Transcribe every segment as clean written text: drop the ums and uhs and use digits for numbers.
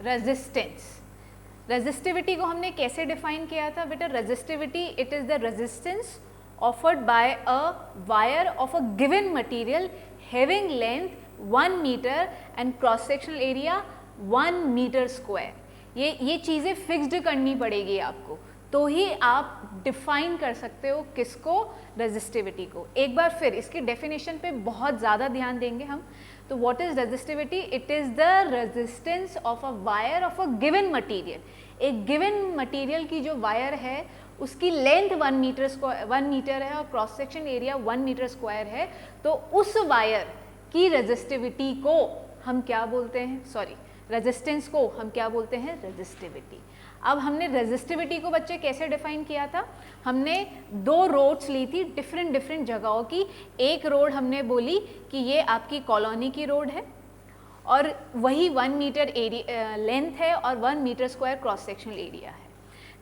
Resistance, resistivity को हमने कैसे डिफाइन किया था बेटा? Resistivity it is the resistance offered by a wire of a given material having length 1 metre and cross sectional area 1 metre square. ये चीज़ें fixed करनी पड़ेगी आपको, तो ही आप डिफाइन कर सकते हो किसको? रेजिस्टिविटी को। एक बार फिर इसकी डेफिनेशन पे बहुत ज़्यादा ध्यान देंगे हम। तो what is resistivity? It is the resistance of a wire of a given material. एक गिवन मटेरियल की जो वायर है उसकी लेंथ 1 मीटर है और cross section area 1 metre square है, तो उस वायर की रेजिस्टिविटी को हम क्या बोलते हैं? सॉरी, रेजिस्टेंस को हम क्या बोलते हैं? रेजिस्टिविटी। अब हमने रेजिस्टिविटी को बच्चे कैसे डिफाइन किया था? हमने 2 रोड्स ली थी डिफरेंट जगहों की। एक रोड हमने बोली कि ये आपकी कॉलोनी की रोड है और वही 1 मीटर लेंथ है और 1 metre square cross sectional area है।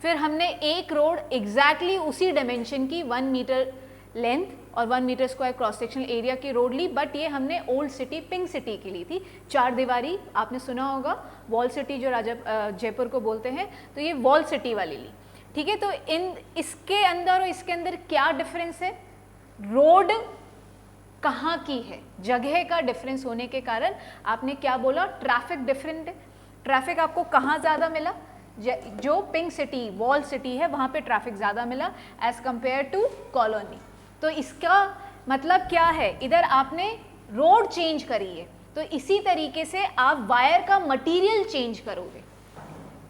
फिर हमने एक रोड एग्जैक्टली उसी डायमेंशन की 1 मीटर लेंथ और 1 metre square cross sectional area की रोड ली, बट ये हमने ओल्ड सिटी पिंक सिटी की ली थी। 4 दीवारी आपने सुना होगा, वॉल सिटी जो जयपुर को बोलते हैं, तो ये वॉल सिटी वाली ली। ठीक है, तो इसके अंदर और इसके अंदर क्या डिफरेंस है? रोड कहाँ की है, जगह का डिफरेंस होने के कारण आपने क्या बोला? ट्रैफिक डिफरेंट है। ट्रैफिक आपको कहाँ ज़्यादा मिला? जो पिंक सिटी वॉल सिटी है वहाँ पे ट्रैफिक ज़्यादा मिला एज कंपेयर टू कॉलोनी। तो इसका मतलब क्या है? इधर आपने रोड चेंज करी है, तो इसी तरीके से आप वायर का मटेरियल चेंज करोगे।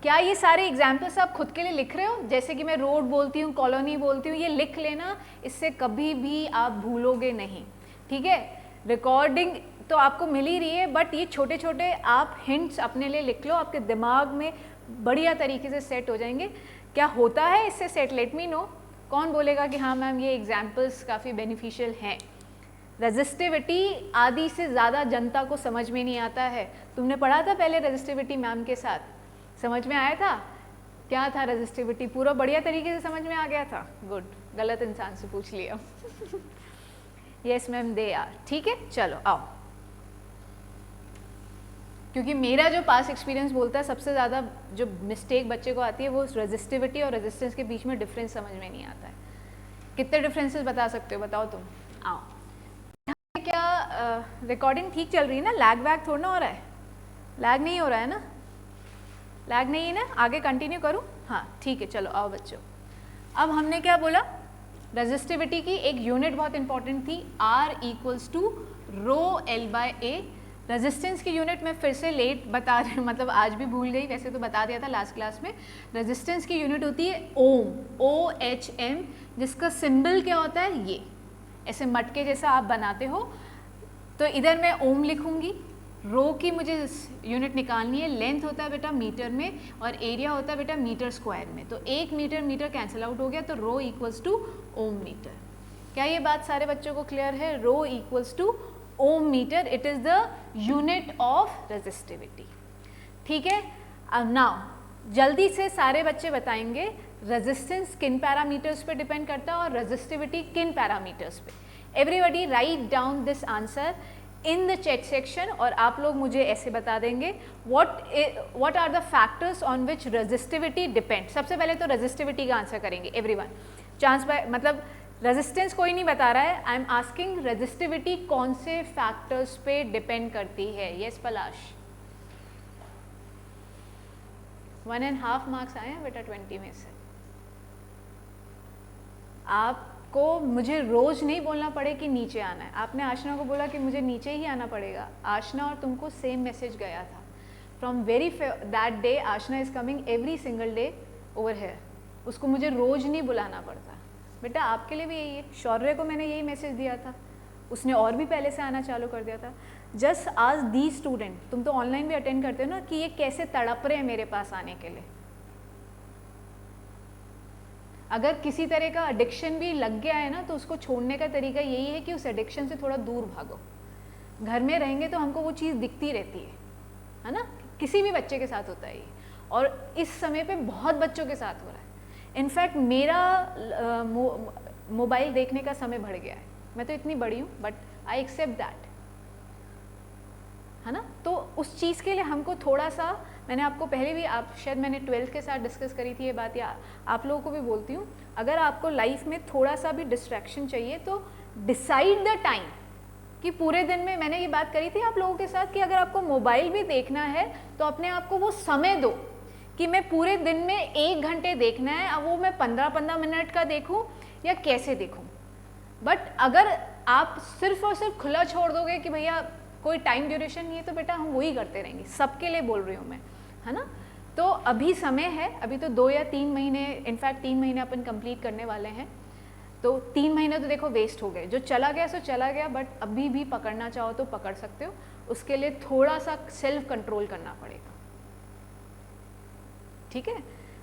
क्या ये सारे एग्जाम्पल्स आप खुद के लिए लिख रहे हो? जैसे कि मैं रोड बोलती हूँ, कॉलोनी बोलती हूँ, ये लिख लेना, इससे कभी भी आप भूलोगे नहीं। ठीक है, रिकॉर्डिंग तो आपको मिल ही रही है, बट ये छोटे छोटे आप हिंट्स अपने लिए लिख लो, आपके दिमाग में बढ़िया तरीके से सेट हो जाएंगे। क्या होता है इससे सेट? Late me no. कौन बोलेगा कि हाँ मैम ये एग्जाम्पल्स काफ़ी बेनिफिशियल हैं? रेजिस्टिविटी आदि से ज़्यादा जनता को समझ में नहीं आता है। तुमने पढ़ा था पहले रेजिस्टिविटी मैम के साथ, समझ में आया था? क्या था रेजिस्टिविटी? पूरा बढ़िया तरीके से समझ में आ गया था? गुड, गलत इंसान से पूछ लिया। Yes ma'am they are. ठीक है, चलो आओ। क्योंकि मेरा जो पास एक्सपीरियंस बोलता है सबसे ज़्यादा जो मिस्टेक बच्चे को आती है वो रेजिस्टिविटी और रेजिस्टेंस के बीच में डिफरेंस समझ में नहीं आता है। कितने डिफरेंसेस बता सकते हो? बताओ तुम। आओ। क्या रिकॉर्डिंग ठीक चल रही है ना? लैग वैग थोड़ा ना हो रहा है? लैग नहीं हो रहा है ना? लैग नहीं है ना? आगे कंटिन्यू करूँ? हाँ ठीक है, चलो आओ बच्चों। अब हमने क्या बोला? रेजिस्टिविटी की एक यूनिट बहुत इंपॉर्टेंट थी, R = ρl/A। रेजिस्टेंस की यूनिट मैं फिर से लेट बता रही हूँ, मतलब आज भी भूल गई, वैसे तो बता दिया था लास्ट क्लास में। रेजिस्टेंस की यूनिट होती है ओम, OHM, जिसका सिंबल क्या होता है? ये ऐसे मटके जैसा आप बनाते हो, तो इधर मैं ओम लिखूंगी। रो की मुझे यूनिट निकालनी है, लेंथ होता है बेटा मीटर में और एरिया होता है बेटा मीटर स्क्वायर में। तो 1 मीटर कैंसिल आउट हो गया, तो ρ = ओम मीटर। क्या ये बात सारे बच्चों को क्लियर है? ρ = ohm metre, it is the unit of resistivity. ठीक है, अब नाउ जल्दी से सारे बच्चे बताएंगे रेजिस्टेंस किन पैरामीटर्स पे डिपेंड करता है और रेजिस्टिविटी किन पैरामीटर्स पे। Everybody write down this answer in the chat section और आप लोग मुझे ऐसे बता देंगे what are the factors on which resistivity depend. सबसे पहले तो रेजिस्टिविटी का आंसर करेंगे एवरीवन। चांस बाय मतलब रेजिस्टेंस कोई नहीं बता रहा है, आई एम आस्किंग रेजिस्टिविटी कौन से फैक्टर्स पे डिपेंड करती है? यस पलाश। 1.5 मार्क्स आए हैं बेटा 20 में से। आपको मुझे रोज नहीं बोलना पड़े कि नीचे आना है। आपने आशना को बोला कि मुझे नीचे ही आना पड़ेगा। आशना और तुमको सेम मैसेज गया था from very that day. Aashna is coming every single day over here. उसको मुझे रोज नहीं बुलाना पड़ता। बेटा आपके लिए भी यही है। शौर्य को मैंने यही मैसेज दिया था, उसने और भी पहले से आना चालू कर दिया था। जस्ट आज दी स्टूडेंट, तुम तो ऑनलाइन भी अटेंड करते हो ना, कि ये कैसे तड़प रहे हैं मेरे पास आने के लिए। अगर किसी तरह का एडिक्शन भी लग गया है ना, तो उसको छोड़ने का तरीका यही है कि उस एडिक्शन से थोड़ा दूर भागो। घर में रहेंगे तो हमको वो चीज़ दिखती रहती है ना? किसी भी बच्चे के साथ होता है ये, और इस समय पे बहुत बच्चों के साथ हो रहा है। इनफैक्ट मेरा मोबाइल देखने का समय बढ़ गया है। मैं तो इतनी बड़ी हूँ, बट आई एक्सेप्ट दैट, है ना? तो उस चीज़ के लिए हमको थोड़ा सा मैंने आपको पहले भी, आप शायद मैंने 12th के साथ डिस्कस करी थी ये बात, या आप लोगों को भी बोलती हूँ, अगर आपको लाइफ में थोड़ा सा भी डिस्ट्रैक्शन चाहिए तो डिसाइड द टाइम, कि पूरे दिन में, मैंने ये बात करी थी आप लोगों के साथ कि अगर आपको मोबाइल भी देखना है तो अपने आप को वो समय दो कि मैं पूरे दिन में 1 घंटे देखना है, अब वो मैं 15-15 मिनट का देखूं या कैसे देखूं। बट अगर आप सिर्फ और सिर्फ खुला छोड़ दोगे कि भैया कोई टाइम ड्यूरेशन नहीं है, तो बेटा हम वही करते रहेंगे। सबके लिए बोल रही हूँ मैं, है ना। तो अभी समय है, अभी तो 2 या 3 महीने, इनफैक्ट 3 महीने अपन कंप्लीट करने वाले हैं, तो 3 महीने तो देखो वेस्ट हो गए, जो चला गया सो चला गया, बट अभी भी पकड़ना चाहो तो पकड़ सकते हो। उसके लिए थोड़ा सा सेल्फ कंट्रोल करना पड़ेगा, ठीक है।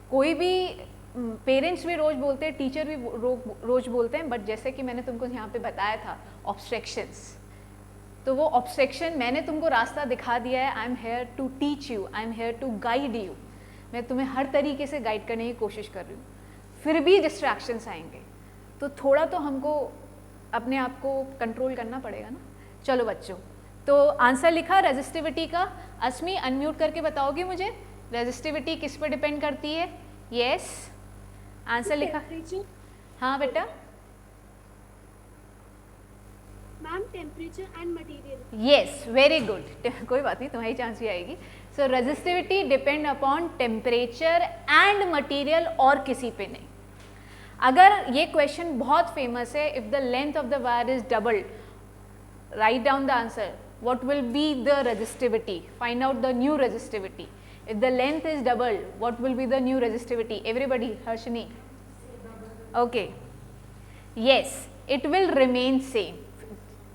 कोई भी पेरेंट्स भी रोज बोलते हैं, टीचर भी रोज बोलते हैं, बट जैसे कि मैंने तुमको यहाँ पे बताया था ऑब्स्ट्रैक्शंस, तो वो ऑब्स्ट्रैक्शन मैंने तुमको रास्ता दिखा दिया है। I am here to teach you, I am here to guide you, मैं तुम्हें हर तरीके से गाइड करने की कोशिश कर रही हूँ, फिर भी डिस्ट्रैक्शंस आएंगे, तो थोड़ा तो हमको अपने आप को कंट्रोल करना पड़ेगा ना। चलो बच्चों, तो आंसर लिखा रेजिस्टिविटी का। अस्मी अनम्यूट करके बताओगी मुझे, रेजिस्टिविटी किस पे डिपेंड करती है? यस, आंसर लिखा। हाँ बेटा, ma'am temperature and material. Yes, very good, कोई बात नहीं, तुम्हारी चांस भी आएगी। So resistivity depend upon temperature and material, और किसी पे नहीं। अगर ये क्वेश्चन बहुत फेमस है, if the length of the wire is doubled, write down the answer, what will be the resistivity, find out the new resistivity. If the length is doubled, what will be the new resistivity? Everybody, Harshini. Okay. Yes, it will remain same.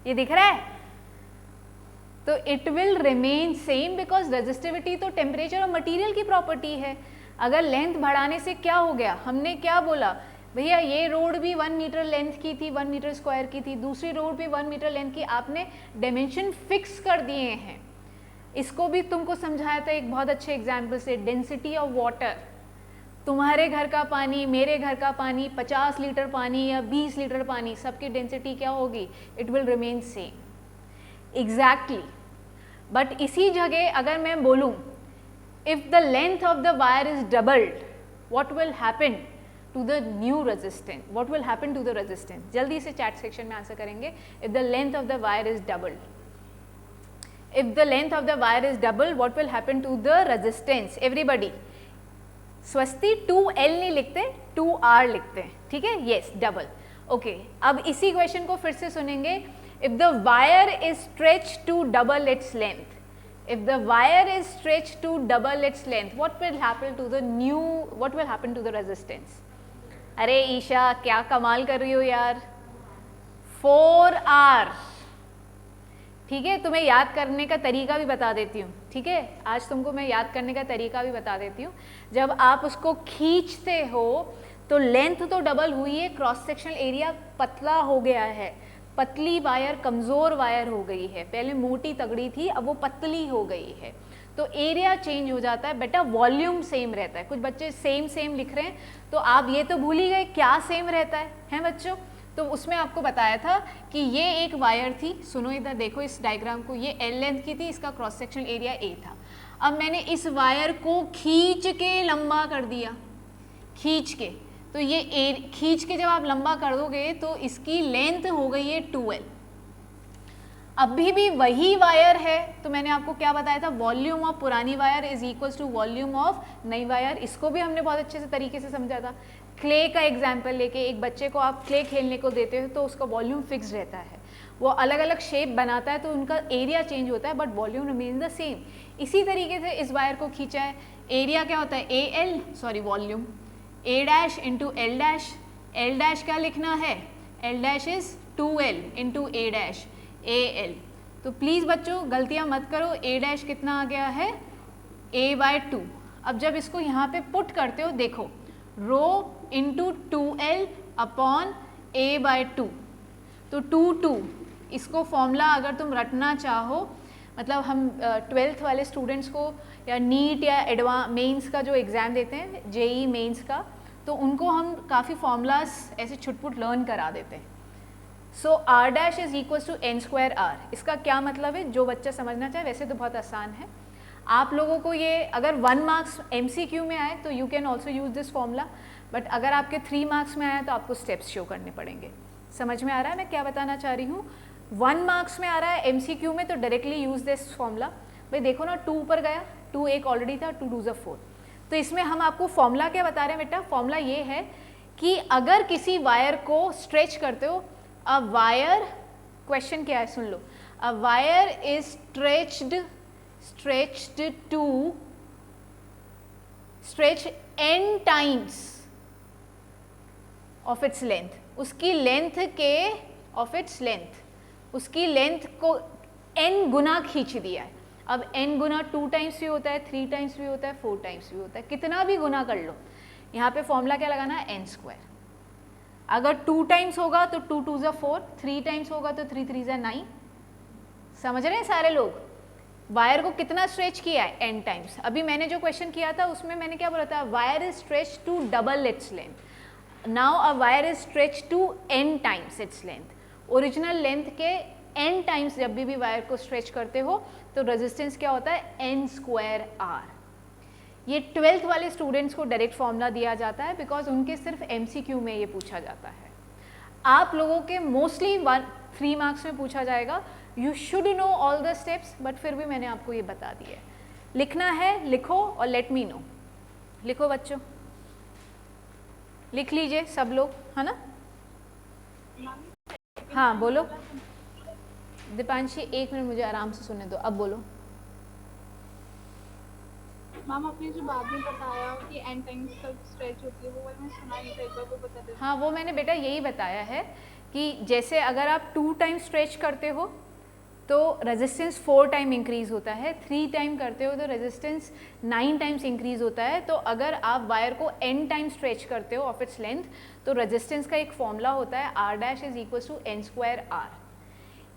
ये दिख रहा है? तो it will remain same because resistivity तो temperature और material की property है। अगर length बढ़ाने से क्या हो गया? हमने क्या बोला? भैया ये रोड भी 1 मीटर लेंथ की थी, 1 मीटर स्क्वायर की थी, दूसरी रोड भी 1 मीटर लेंथ की, आपने डायमेंशन फिक्स कर दिए हैं। इसको भी तुमको समझाया था एक बहुत अच्छे एग्जाम्पल से, डेंसिटी ऑफ वाटर। तुम्हारे घर का पानी, मेरे घर का पानी, 50 लीटर पानी या 20 लीटर पानी, सबकी डेंसिटी क्या होगी? It will remain same exactly. But इसी जगह अगर मैं बोलूँ if the length of the wire is doubled, what will happen to the new resistance, what will happen to the resistance? जल्दी से चैट सेक्शन में आंसर करेंगे। If the length of the wire is doubled, if the length of the wire is double, what will happen to the resistance? Everybody, स्वस्ति 2L नहीं लिखते, 2R लिखते हैं, ठीक है। yes, double. okay, अब इसी क्वेश्चन को फिर से सुनेंगे। if the wire is stretched to double its length, if the wire is stretched to double its length, what will happen to the new, what will happen to the resistance? अरे ईशा क्या कमाल कर रही हो यार, 4R, ठीक है। तुम्हें याद करने का तरीका भी बता देती हूँ, ठीक है। आज तुमको मैं याद करने का तरीका भी बता देती हूँ। जब आप उसको खींचते हो तो लेंथ तो डबल हुई है, क्रॉस सेक्शनल एरिया पतला हो गया है, पतली वायर कमज़ोर वायर हो गई है, पहले मोटी तगड़ी थी, अब वो पतली हो गई है, तो एरिया चेंज हो जाता है। बेटा वॉल्यूम सेम रहता है। कुछ बच्चे सेम सेम लिख रहे हैं, तो आप ये तो भूल ही गए क्या सेम रहता है बच्चों? तो उसमें आपको बताया था कि ये एक वायर थी, सुनो इधर देखो इस डायग्राम को, ये L लेंथ की थी, इसका क्रॉस सेक्शनल एरिया A था। अब मैंने इस वायर को खींच के लंबा कर दिया, खींच के, तो ये खींच के जब आप लंबा कर दोगे तो इसकी लेंथ हो गई है 2L। अभी भी वही वायर है, तो मैंने आपको क्या बताया था, वॉल्यूम ऑफ पुरानी wire is equals to volume of नई वायर। इसको भी हमने बहुत अच्छे से तरीके से समझा था। क्ले का एग्जाम्पल लेके, एक बच्चे को आप क्ले खेलने को देते हो तो उसका वॉल्यूम फिक्स रहता है, वो अलग अलग शेप बनाता है तो उनका एरिया चेंज होता है, but volume remains the same. इसी तरीके से इस वायर को खींचा है, एरिया क्या होता है, volume A dash into L dash. L dash क्या लिखना है, L dash is 2L into A dash, AL। तो प्लीज़ बच्चों गलतियाँ मत करो, A डैश कितना आ गया है, A/2। अब जब इसको यहाँ पे पुट करते हो, देखो rho into 2L upon A/2, तो 2 इसको फॉर्मूला अगर तुम रटना चाहो, मतलब हम 12th वाले स्टूडेंट्स को या नीट या मेंस का जो एग्ज़ाम देते हैं, JEE मेंस का, तो उनको हम काफ़ी फॉर्मूलाज ऐसे छुटपुट लर्न करा देते हैं। So R dash is equals to N square R। इसका क्या मतलब है, जो बच्चा समझना चाहे, वैसे तो बहुत आसान है। आप लोगों को ये अगर 1 मार्क्स MCQ में आए तो you can also use this formula, but अगर आपके 3 मार्क्स में आया तो आपको स्टेप्स शो करने पड़ेंगे। समझ में आ रहा है मैं क्या बताना चाह रही हूँ? 1 मार्क्स में आ रहा है MCQ में तो डायरेक्टली यूज दिस फॉर्मूला। भाई देखो ना 2 ऊपर गया, 2 एक ऑलरेडी था, 2 2 4। तो इसमें हम आपको फॉर्मूला क्या बता रहे हैं बेटा? फॉर्मूला ये है कि अगर किसी वायर को स्ट्रेच करते हो, अ वायर, क्वेश्चन क्या है सुन लो, a wire is stretched to stretch n times of its length, उसकी लेंथ के of its length, उसकी लेंथ को n गुना खींच दिया है। अब n गुना 2 टाइम्स भी होता है, 3 टाइम्स भी होता है, 4 टाइम्स भी होता है, कितना भी गुना कर लो। यहाँ पे फॉर्मूला क्या लगाना है? n square. अगर 2 टाइम्स होगा तो 2 2 ज़ा 4, 3 टाइम्स होगा तो 3 3 ज़ा 9। समझ रहे हैं सारे लोग? वायर को कितना स्ट्रेच किया है? n times. अभी मैंने जो क्वेश्चन किया था उसमें मैंने क्या बोला था? Wire is stretch to double its length. Now a wire is stretch to n times its length. Original length के n टाइम्स जब भी वायर को स्ट्रेच करते हो तो रेजिस्टेंस क्या होता है? n square r। ये 12th वाले स्टूडेंट्स को डायरेक्ट फॉर्मूला दिया जाता है बिकॉज उनके सिर्फ MCQ में ये पूछा जाता है। आप लोगों के मोस्टली 3 मार्क्स में पूछा जाएगा। You should know all the steps, but फिर भी मैंने आपको ये बता दिया है। लिखना है लिखो और लेट मी नो। लिखो बच्चों, लिख लीजिए सब लोग, है ना? हाँ बोलो दीपांशी, 1 मिनट मुझे आराम से सुनने दो, अब बोलो। मैम आपने जो बाद में बताया कि n टाइम्स तक स्ट्रेच होती है, वो मैंने सुना नहीं था, एक बार वो बता देते। हाँ वो मैंने बेटा यही बताया है कि जैसे अगर आप 2 टाइम स्ट्रेच करते हो तो रेजिस्टेंस 4 टाइम इंक्रीज होता है, 3 टाइम करते हो तो रेजिस्टेंस 9 टाइम्स इंक्रीज होता है। तो अगर आप वायर को n टाइम स्ट्रेच करते हो ऑफ इट्स लेंथ तो रेजिस्टेंस का एक फॉर्मूला होता है r dash is equal to n square r।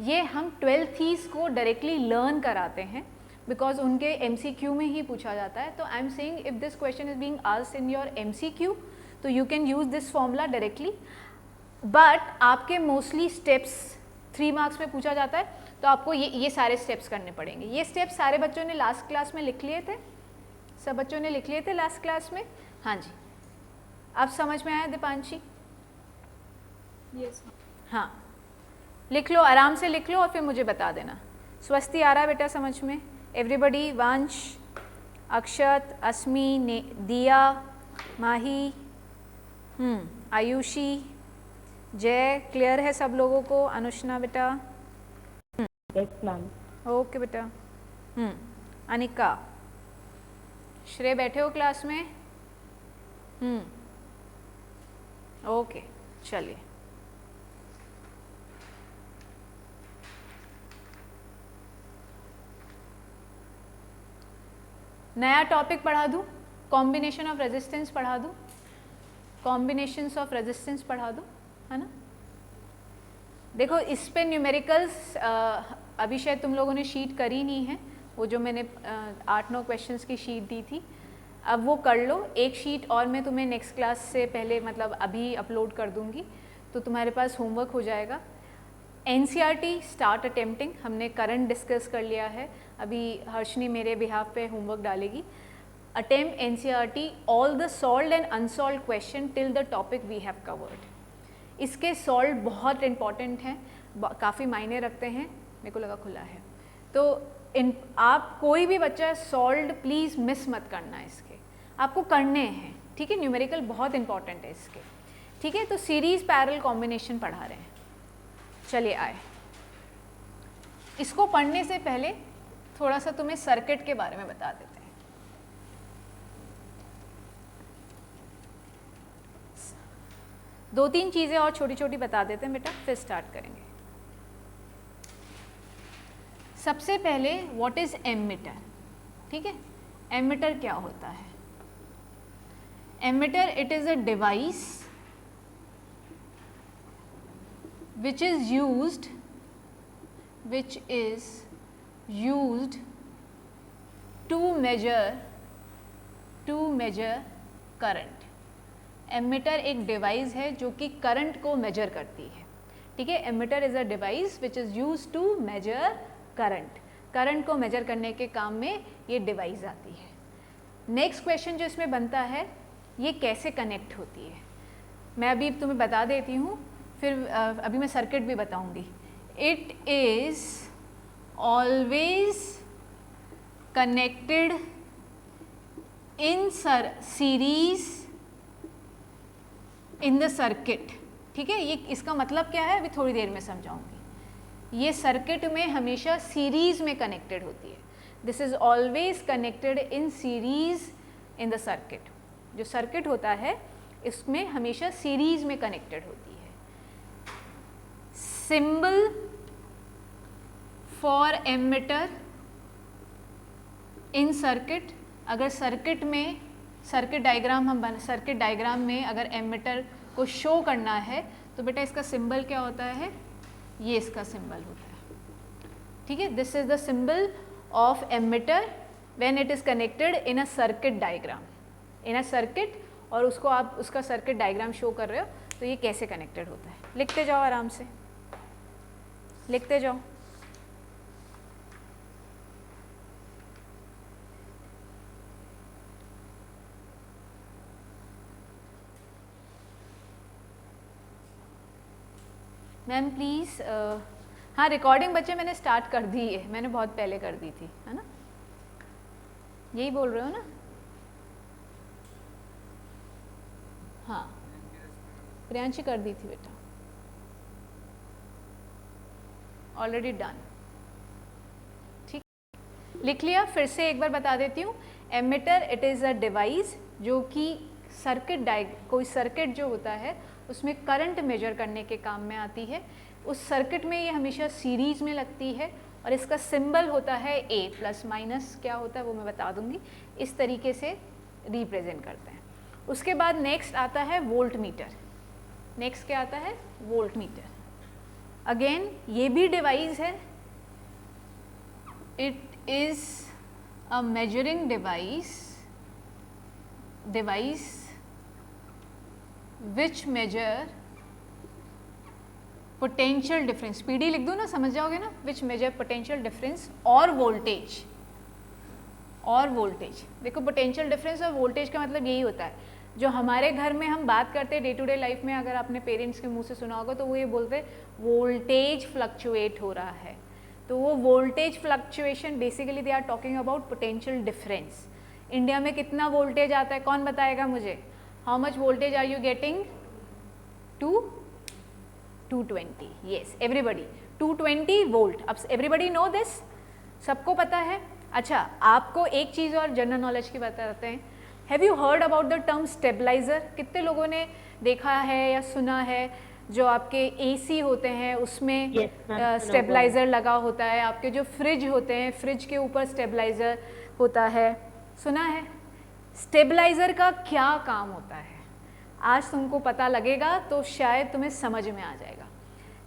ये हम 12th को डायरेक्टली लर्न कराते हैं बिकॉज उनके MCQ में ही पूछा जाता है। तो I am saying if this question is being asked in your MCQ तो you can use this formula directly, but आपके मोस्टली स्टेप्स 3 मार्क्स में पूछा जाता है तो आपको ये सारे स्टेप्स करने पड़ेंगे। ये स्टेप्स सारे बच्चों ने लास्ट क्लास में लिख लिए थे, सब बच्चों ने लिख लिए थे लास्ट क्लास में। हाँ जी, अब समझ में आया दीपांशी? यस। हाँ लिख लो, आराम से लिख लो और फिर मुझे बता देना। स्वस्ति आ रहा है बेटा समझ में? एवरीबडी, वंश, अक्षत, अस्मी, दिया, माही, आयुषी, जय, क्लियर है सब लोगों को? अनुष्णा बेटा? Yes ma'am. ओके बेटा। अनिका, श्रेय बैठे हो क्लास में? ओके चलिए। नया टॉपिक पढ़ा दूँ? कॉम्बिनेशन ऑफ रेजिस्टेंस पढ़ा दूँ? कॉम्बिनेशंस ऑफ रेजिस्टेंस पढ़ा दूँ, है ना? देखो इस पे न्यूमेरिकल्स अभी शायद तुम लोगों ने शीट करी नहीं है, वो जो मैंने 8-9 क्वेश्चंस की शीट दी थी, अब वो कर लो। एक शीट और मैं तुम्हें नेक्स्ट क्लास से पहले मतलब अभी अपलोड कर दूंगी तो तुम्हारे पास होमवर्क हो जाएगा। NCERT स्टार्ट अटेम्प्टिंग, हमने करंट डिस्कस कर लिया है, अभी हर्षनी मेरे बिहाफ पे होमवर्क डालेगी। Attempt NCERT all the solved and unsolved question till the topic we have covered. इसके सॉल्व बहुत इंपॉर्टेंट हैं, काफ़ी मायने रखते हैं। मेरे को लगा खुला है तो आप कोई भी बच्चा सॉल्व्ड प्लीज़ मिस मत करना, इसके आपको करने हैं, ठीक है? न्यूमेरिकल बहुत इंपॉर्टेंट है इसके, ठीक है? तो सीरीज पैरेलल कॉम्बिनेशन पढ़ा रहे हैं। चलिए आए, इसको पढ़ने से पहले थोड़ा सा तुम्हें सर्किट के बारे में बता देते हैं। दो तीन चीज़ें और छोटी छोटी बता देते हैं बेटा, फिर स्टार्ट करेंगे। सबसे पहले व्हाट इज एमीटर, ठीक है? एमीटर क्या होता है? Ammeter it is a device which is used to measure current। Ammeter एक डिवाइस है जो कि करंट को मेजर करती है, ठीक है? Ammeter is a device which is used to measure current. Current को मेजर करने के काम में ये डिवाइस आती है। नेक्स्ट क्वेश्चन जो इसमें बनता है, ये कैसे कनेक्ट होती है, मैं अभी तुम्हें बता देती हूँ, फिर अभी मैं सर्किट भी बताऊँगी। It is always connected in series in the circuit. ठीक है, ये इसका मतलब क्या है अभी थोड़ी देर में समझाऊंगी। ये सर्किट में हमेशा सीरीज में कनेक्टेड होती है। This is always connected in series in the circuit. जो सर्किट होता है इसमें हमेशा सीरीज में कनेक्टेड होती है। Symbol for emitter in circuit, अगर सर्किट में सर्किट डायग्राम में अगर एमिटर को शो करना है तो बेटा इसका सिंबल क्या होता है, ये इसका सिंबल होता है। ठीक है, this is the symbol of emitter when it is connected in a circuit diagram, in a circuit, और उसको आप उसका सर्किट डायग्राम शो कर रहे हो तो ये कैसे कनेक्टेड होता है। लिखते जाओ, आराम से लिखते जाओ। मैम प्लीज़, हाँ रिकॉर्डिंग बच्चे मैंने स्टार्ट कर दी है, मैंने बहुत पहले कर दी थी, है ना, यही बोल रहे हो ना? हाँ प्रियांशी कर दी थी बेटा, ऑलरेडी डन। ठीक, लिख लिया? फिर से एक बार बता देती हूँ। Emitter it is a device जो कि कोई सर्किट जो होता है उसमें करंट मेजर करने के काम में आती है। उस सर्किट में ये हमेशा सीरीज में लगती है और इसका सिंबल होता है ए, प्लस माइनस क्या होता है वो मैं बता दूंगी। इस तरीके से रिप्रेजेंट करते हैं। उसके बाद नेक्स्ट आता है वोल्ट मीटर। नेक्स्ट क्या आता है? Volt meter. अगेन ये भी डिवाइस है। It is a measuring device which measure potential difference, PD लिख दो ना, समझ जाओगे ना, विच मेजर पोटेंशियल डिफरेंस और वोल्टेज। देखो पोटेंशियल डिफरेंस और वोल्टेज का मतलब यही होता है, जो हमारे घर में हम बात करते हैं डे टू डे लाइफ में, अगर आपने पेरेंट्स के मुंह से सुना होगा तो वो ये बोलते हैं वोल्टेज फ्लक्चुएट हो रहा है। तो वो voltage fluctuation basically they are talking about potential difference. India में कितना वोल्टेज आता है, कौन बताएगा मुझे? How much voltage are you getting? 220, yes everybody, 220 volt. अब एवरीबडी नो दिस, सबको पता है। अच्छा, आपको एक चीज़ और जनरल नॉलेज की बताते हैं। Have you heard about the term stabiliser? कितने लोगों ने देखा है या सुना है जो आपके एसी होते हैं उसमें स्टेबलाइजर लगा होता है, आपके जो फ्रिज होते हैं फ्रिज के ऊपर स्टेबलाइजर होता है, सुना है? स्टेबलाइजर का क्या काम होता है आज तुमको पता लगेगा तो शायद तुम्हें समझ में आ जाएगा।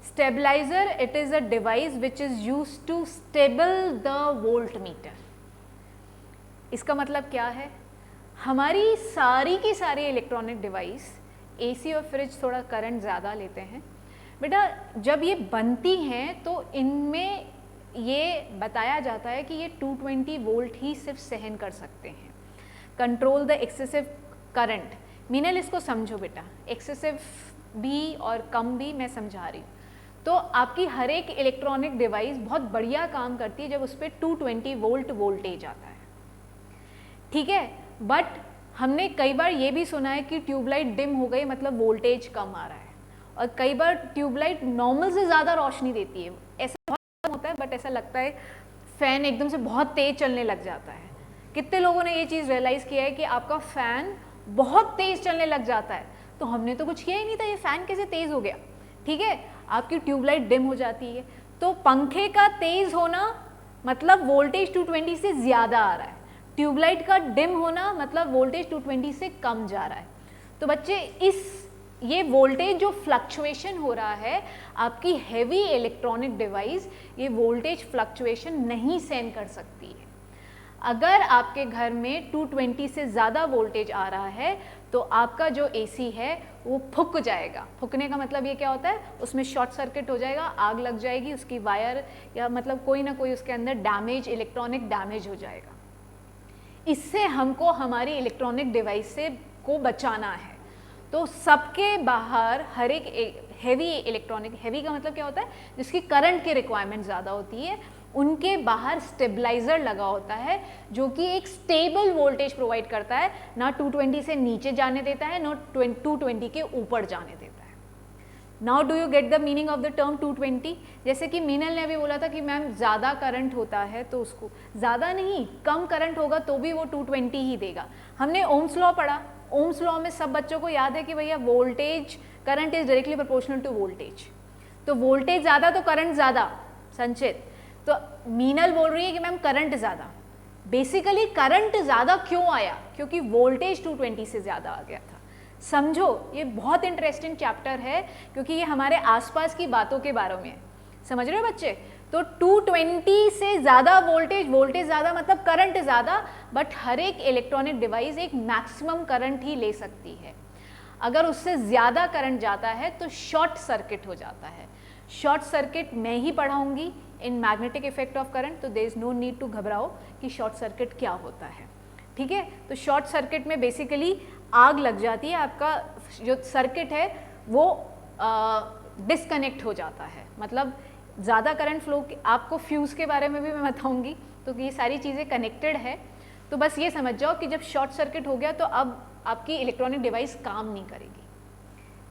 Stabiliser it is a device which is used to stable the volt meter. इसका मतलब क्या है? हमारी सारी की सारी इलेक्ट्रॉनिक डिवाइस, एसी और फ्रिज थोड़ा करंट ज़्यादा लेते हैं बेटा, जब ये बनती हैं तो इनमें ये बताया जाता है कि ये 220 वोल्ट ही सिर्फ सहन कर सकते हैं। Control the excessive current, Meenal इसको समझो बेटा, एक्सेसिव भी और कम भी मैं समझा रही हूँ। तो आपकी हर एक इलेक्ट्रॉनिक डिवाइस बहुत बढ़िया काम करती है जब उस पर 220 वोल्ट वोल्टेज आता है, ठीक है। बट हमने कई बार ये भी सुना है कि ट्यूबलाइट डिम हो गई मतलब वोल्टेज कम आ रहा है, और कई बार ट्यूबलाइट नॉर्मल से ज़्यादा रोशनी देती है। ऐसा बहुत कम होता है, बट ऐसा लगता है फ़ैन एकदम से बहुत तेज़ चलने लग जाता है। कितने लोगों ने ये चीज़ रियलाइज़ किया है कि आपका फ़ैन बहुत तेज़ चलने लग जाता है, तो हमने तो कुछ किया ही नहीं था, ये फ़ैन कैसे तेज़ हो गया, ठीक है। आपकी ट्यूबलाइट डिम हो जाती है, तो पंखे का तेज़ होना मतलब वोल्टेज 220 से ज़्यादा आ रहा है, ट्यूबलाइट का डिम होना मतलब वोल्टेज 220 से कम जा रहा है। तो बच्चे ये वोल्टेज जो फ्लक्चुएशन हो रहा है, आपकी हैवी इलेक्ट्रॉनिक डिवाइस ये वोल्टेज फ्लक्चुएशन नहीं सहन कर सकती है। अगर आपके घर में 220 से ज़्यादा वोल्टेज आ रहा है तो आपका जो एसी है वो फूक जाएगा। फूकने का मतलब ये क्या होता है, उसमें शॉर्ट सर्किट हो जाएगा, आग लग जाएगी, उसकी वायर या मतलब कोई ना कोई उसके अंदर डैमेज, इलेक्ट्रॉनिक डैमेज हो जाएगा। इससे हमको हमारी इलेक्ट्रॉनिक डिवाइस से को बचाना है। तो सबके बाहर हर एक हैवी इलेक्ट्रॉनिक, हैवी का मतलब क्या होता है, जिसकी करंट की रिक्वायरमेंट ज़्यादा होती है, उनके बाहर स्टेबलाइजर लगा होता है जो कि एक स्टेबल वोल्टेज प्रोवाइड करता है, ना 220 से नीचे जाने देता है, ना 220 के ऊपर जाने देता है। Now do you get the meaning of the term 220? जैसे कि मीनल ने अभी बोला था कि मैम ज़्यादा करंट होता है तो उसको, ज़्यादा नहीं, कम करंट होगा तो भी वो 220 ही देगा। हमने ओम्स लॉ पढ़ा, ओम्स लॉ में सब बच्चों को याद है कि भैया voltage, current is directly proportional to voltage. तो वोल्टेज ज़्यादा तो करंट ज़्यादा। संचित, तो मीनल बोल रही है कि मैम करंट ज़्यादा। बेसिकली करंट ज़्यादा क्यों आया? क्योंकि वोल्टेज 220 से ज़्यादा आ गया था। समझो, ये बहुत इंटरेस्टिंग चैप्टर है क्योंकि ये हमारे आसपास की बातों के बारे में है। समझ रहे हो बच्चे? तो 220 से ज़्यादा वोल्टेज, वोल्टेज ज़्यादा मतलब करंट ज़्यादा, बट हर एक इलेक्ट्रॉनिक डिवाइस एक मैक्सिमम करंट ही ले सकती है। अगर उससे ज़्यादा करंट जाता है तो शॉर्ट सर्किट हो जाता है। शॉर्ट सर्किट मैं ही पढ़ाऊंगी in magnetic effect of current, तो there is no need to घबराओ कि शॉर्ट सर्किट क्या होता है। ठीक है, तो शॉर्ट सर्किट में बेसिकली आग लग जाती है, आपका जो सर्किट है वो डिस्कनेक्ट हो जाता है, मतलब ज़्यादा करंट फ्लो। आपको फ्यूज़ के बारे में भी मैं बताऊंगी, तो ये सारी चीज़ें कनेक्टेड है। तो बस ये समझ जाओ कि जब शॉर्ट सर्किट हो गया तो अब आपकी इलेक्ट्रॉनिक डिवाइस काम नहीं करेगी।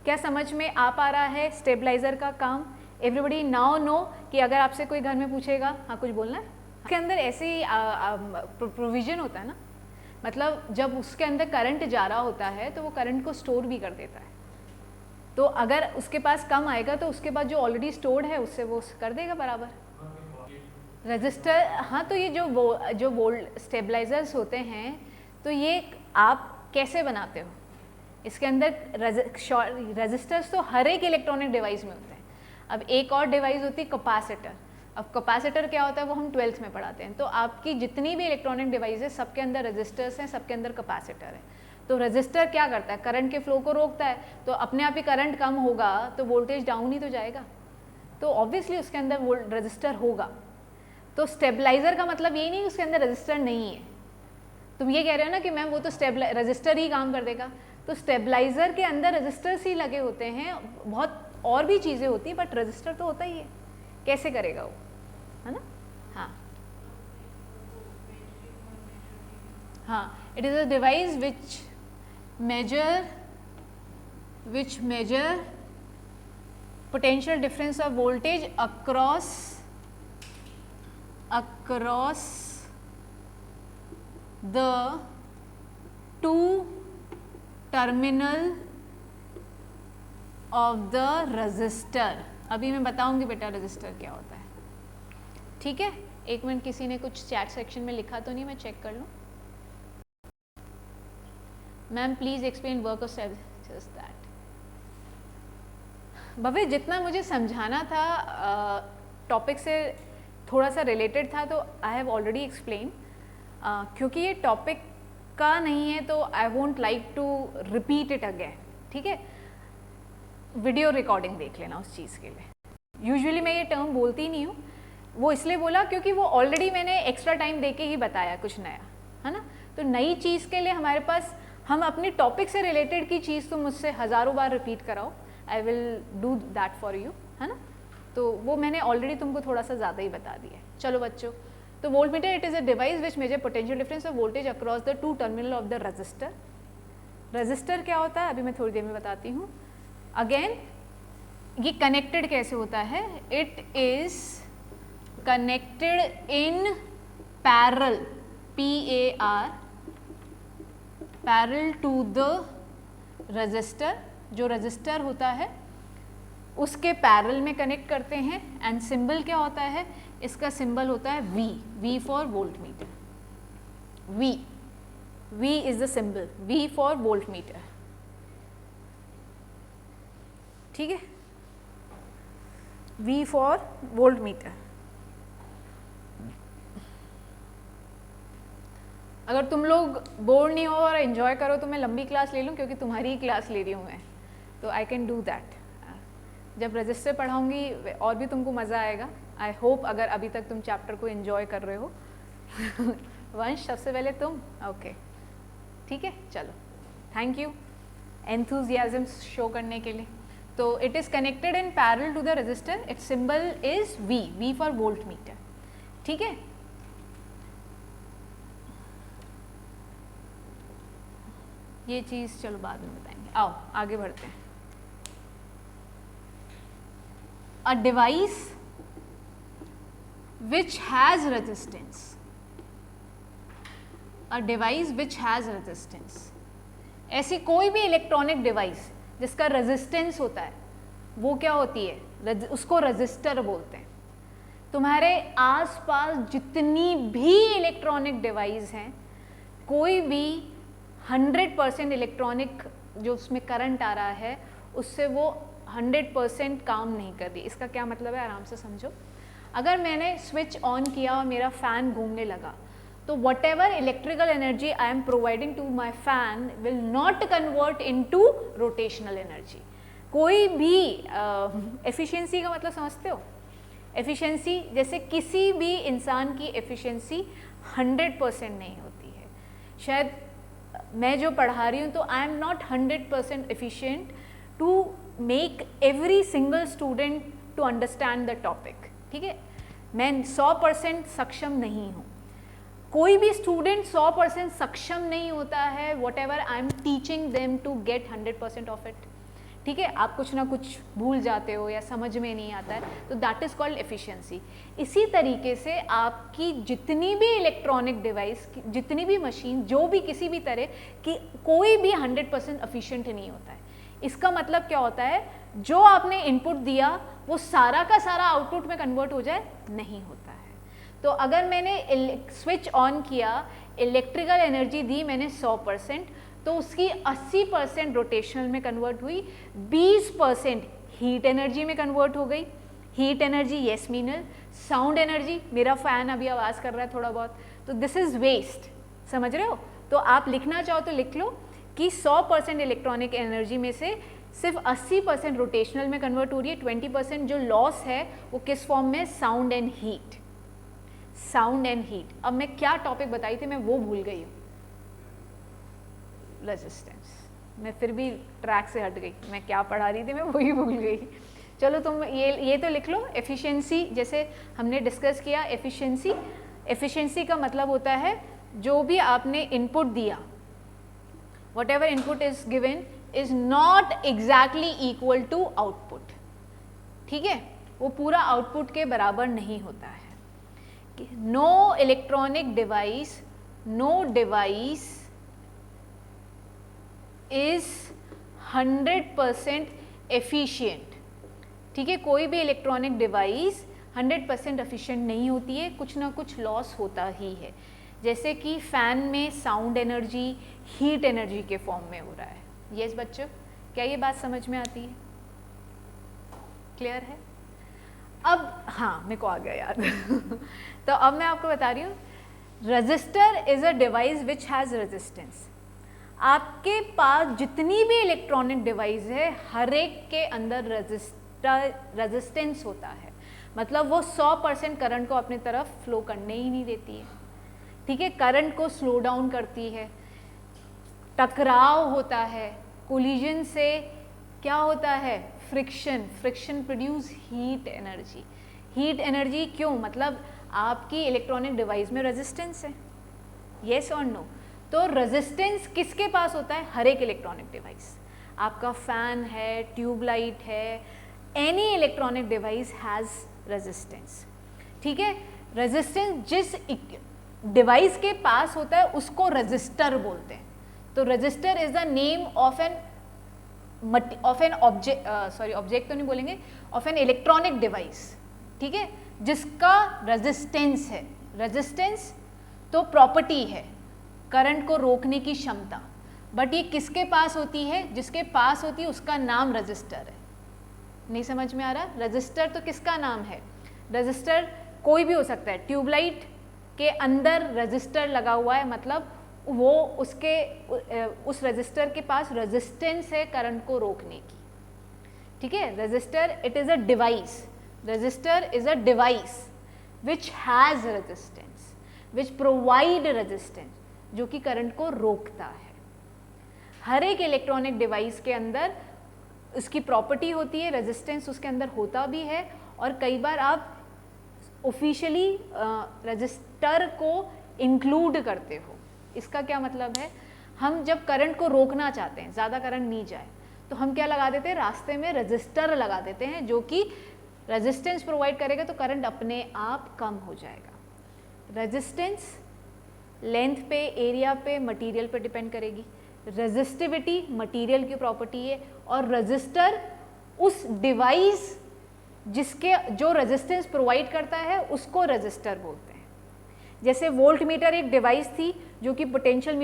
क्या समझ में आ पा रहा है स्टेबलाइजर का काम? एवरीबडी नाउ नो कि अगर आपसे कोई घर में पूछेगा, हाँ कुछ बोलना है, उसके अंदर ऐसे ही प्रोविजन होता है ना, मतलब जब उसके अंदर करंट जा रहा होता है तो वो करंट को स्टोर भी कर देता है। तो अगर उसके पास कम आएगा तो उसके बाद जो ऑलरेडी स्टोर्ड है उससे वो कर देगा बराबर। रजिस्टर, हाँ, तो ये जो वोल्ट स्टेबलाइजर्स होते हैं, तो ये आप कैसे बनाते हो? इसके अंदर रजिस्टर्स तो हर एक इलेक्ट्रॉनिक डिवाइस में होते हैं। अब एक और डिवाइस होती है कैपेसिटर। अब कैपेसिटर क्या होता है वो हम 12th में पढ़ाते हैं। तो आपकी जितनी भी इलेक्ट्रॉनिक डिवाइस है सबके अंदर रजिस्टर्स हैं, सबके अंदर कैपेसिटर है। तो रजिस्टर क्या करता है? करंट के फ्लो को रोकता है। तो अपने आप ही करंट कम होगा तो वोल्टेज डाउन ही तो जाएगा, तो ऑब्वियसली उसके अंदर रजिस्टर होगा। तो स्टेबलाइजर का मतलब ये नहीं कि उसके अंदर रजिस्टर नहीं है। तुम ये कह रहे हो ना कि मैम वो तो रजिस्टर ही काम कर देगा, तो स्टेबलाइजर के अंदर रजिस्टर्स ही लगे होते हैं, बहुत और भी चीज़ें होती हैं, बट रजिस्टर तो होता ही है। कैसे करेगा वो, है ना? हाँ हाँ, it is a device which measure potential difference of voltage across the two terminal of the resistor। अभी मैं बताऊंगी बेटा रजिस्टर क्या होता है, ठीक है? एक मिनट, किसी ने कुछ चैट सेक्शन में लिखा तो नहीं, मैं चेक कर लूँ। Ma'am please explain work of just that. Bhavya, जितना मुझे समझाना था टॉपिक से थोड़ा सा रिलेटेड था, तो आई हैव ऑलरेडी एक्सप्लेन। क्योंकि ये टॉपिक का नहीं है तो I won't like to repeat it again, ठीक है? वीडियो रिकॉर्डिंग देख लेना उस चीज़ के लिए। यूजुअली मैं ये टर्म बोलती नहीं हूँ, वो इसलिए बोला क्योंकि वो ऑलरेडी मैंने एक्स्ट्रा टाइम दे के ही बताया कुछ नया, है ना? तो नई चीज़ के लिए हमारे पास, हम अपनी टॉपिक से रिलेटेड की चीज़ तो मुझसे हज़ारों बार रिपीट कराओ, I will do that for you, है ना? तो वो मैंने ऑलरेडी तुमको थोड़ा सा ज़्यादा ही बता दिया है। चलो बच्चों, तो volt meter it is a device which measure potential difference of voltage across the two terminal of the resistor. Resistor क्या होता है अभी मैं थोड़ी देर में बताती हूँ। अगेन, ये कनेक्टेड कैसे होता है? It is connected in parallel, PAR, parallel to the resistor. जो रजिस्टर होता है उसके पैरेलल में कनेक्ट करते हैं। एंड सिंबल क्या होता है? इसका सिंबल होता है V for volt metre. V is the symbol, V for volt meter, ठीक है? V for volt metre. अगर तुम लोग बोर नहीं हो और एंजॉय करो तो मैं लंबी क्लास ले लूँ, क्योंकि तुम्हारी ही क्लास ले रही हूँ मैं, तो आई कैन डू दैट। जब रजिस्टर पढ़ाऊँगी और भी तुमको मज़ा आएगा। आई होप अगर अभी तक तुम चैप्टर को एंजॉय कर रहे हो। वंश सबसे पहले तुम, ओके ठीक है, चलो थैंक यू एंथुजियाज्म शो करने के लिए। तो it is connected in parallel to the resistor, its symbol is V for volt meter, ठीक है। ये चीज़ चलो बाद में बताएंगे, आओ आगे बढ़ते हैं। अ device which has resistance, a device which has resistance, ऐसी कोई भी इलेक्ट्रॉनिक डिवाइस जिसका रेजिस्टेंस होता है वो क्या होती है, उसको रजिस्टर बोलते हैं। तुम्हारे आसपास जितनी भी इलेक्ट्रॉनिक डिवाइस हैं, कोई भी 100% इलेक्ट्रॉनिक जो उसमें करंट आ रहा है उससे वो 100% काम नहीं कर रही। इसका क्या मतलब है, आराम से समझो। अगर मैंने स्विच ऑन किया और मेरा फ़ैन घूमने लगा, तो whatever electrical energy I am providing to my fan will not convert into rotational energy. कोई भी एफिशिएंसी का मतलब समझते हो, एफिशिएंसी जैसे किसी भी इंसान की एफिशिएंसी 100% नहीं होती है। शायद मैं जो पढ़ा रही हूँ तो I am not 100% efficient to make every single student to understand the topic, ठीक है। मैं 100% सक्षम नहीं हूँ। कोई भी स्टूडेंट 100% सक्षम नहीं होता है whatever I am teaching them to get 100% of it, ठीक है। आप कुछ ना कुछ भूल जाते हो या समझ में नहीं आता है, तो दैट इज़ कॉल्ड एफिशिएंसी। इसी तरीके से आपकी जितनी भी इलेक्ट्रॉनिक डिवाइस, जितनी भी मशीन, जो भी किसी भी तरह की, कोई भी 100% एफिशिएंट नहीं होता है। इसका मतलब क्या होता है, जो आपने इनपुट दिया वो सारा का सारा आउटपुट में कन्वर्ट हो जाए, नहीं होता है। तो अगर मैंने स्विच ऑन किया, इलेक्ट्रिकल एनर्जी दी मैंने 100%, तो उसकी 80% रोटेशनल में कन्वर्ट हुई, 20% हीट एनर्जी में कन्वर्ट हो गई। Heat energy yes Meenal, sound energy, मेरा फ़ैन अभी आवाज़ कर रहा है थोड़ा बहुत, तो दिस इज़ वेस्ट, समझ रहे हो। तो आप लिखना चाहो तो लिख लो कि 100% इलेक्ट्रॉनिक एनर्जी में से सिर्फ 80% रोटेशनल में कन्वर्ट हो रही है, 20% जो लॉस है वो किस फॉर्म में, sound and heat, sound and heat. अब मैं क्या टॉपिक बताई थी मैं वो भूल गई हूँ, रेजिस्टेंस। मैं फिर भी ट्रैक से हट गई, मैं क्या पढ़ा रही थी मैं वही भूल गई। चलो तुम ये तो लिख लो, एफिशिएंसी जैसे हमने डिस्कस किया। एफिशिएंसी का मतलब होता है जो भी आपने इनपुट दिया, whatever input is given is not exactly equal to output, ठीक है, वो पूरा आउटपुट के बराबर नहीं होता है। No electronic device, no device is 100% efficient, ठीक है। कोई भी इलेक्ट्रॉनिक डिवाइस 100% एफिशिएंट नहीं होती है, कुछ ना कुछ लॉस होता ही है। जैसे कि फ़ैन में साउंड एनर्जी हीट एनर्जी के फॉर्म में हो रहा है। यस बच्चों, क्या ये बात समझ में आती है, क्लियर है। अब हाँ, मेरे को आ गया याद। तो अब मैं आपको बता रही हूँ, register is a device which has resistance. आपके पास जितनी भी इलेक्ट्रॉनिक डिवाइस है, हर एक के अंदर रेजिस्टेंस होता है, मतलब वो 100% करंट को अपनी तरफ फ्लो करने ही नहीं देती है, ठीक है। करंट को स्लो डाउन करती है, टकराव होता है, कोलिजन से क्या होता है, friction, friction produce heat energy. Heat energy क्यों, मतलब आपकी इलेक्ट्रॉनिक डिवाइस में रेजिस्टेंस है, येस और नो। तो रेजिस्टेंस किसके पास होता है, हर एक इलेक्ट्रॉनिक डिवाइस। आपका फ़ैन है, ट्यूबलाइट है, any electronic device has resistance, ठीक है। रेजिस्टेंस जिस डिवाइस के पास होता है उसको रजिस्टर बोलते हैं। तो register is the name of an object, object तो नहीं बोलेंगे, ऑफ एन इलेक्ट्रॉनिक डिवाइस, ठीक है, जिसका रेजिस्टेंस है। रेजिस्टेंस तो प्रॉपर्टी है, करंट को रोकने की क्षमता, बट ये किसके पास होती है, जिसके पास होती है उसका नाम रजिस्टर है। नहीं समझ में आ रहा, रजिस्टर तो किसका नाम है, रजिस्टर कोई भी हो सकता है। ट्यूबलाइट के अंदर रजिस्टर लगा हुआ है, मतलब वो उसके उस रजिस्टर के पास रेजिस्टेंस है करंट को रोकने की, ठीक है। Register it is a device, register is a device which has resistance, which provide resistance, जो कि करंट को रोकता है। हर एक इलेक्ट्रॉनिक डिवाइस के अंदर उसकी प्रॉपर्टी होती है, रेजिस्टेंस उसके अंदर होता भी है, और कई बार आप ऑफिशियली रजिस्टर को इंक्लूड करते हो। इसका क्या मतलब है, हम जब करंट को रोकना चाहते हैं, ज़्यादा करंट नहीं जाए, तो हम क्या लगा देते हैं, रास्ते में रजिस्टर लगा देते हैं जो कि रेजिस्टेंस प्रोवाइड करेगा, तो करंट अपने आप कम हो जाएगा। रेजिस्टेंस लेंथ पे, एरिया पे, मटेरियल पे डिपेंड करेगी। रेजिस्टिविटी मटेरियल की प्रॉपर्टी है, और रजिस्टर उस डिवाइस जिसके जो रेजिस्टेंस प्रोवाइड करता है उसको रजिस्टर बोलते हैं। जैसे वोल्ट मीटर एक डिवाइस थी जो कि पोटेंशियल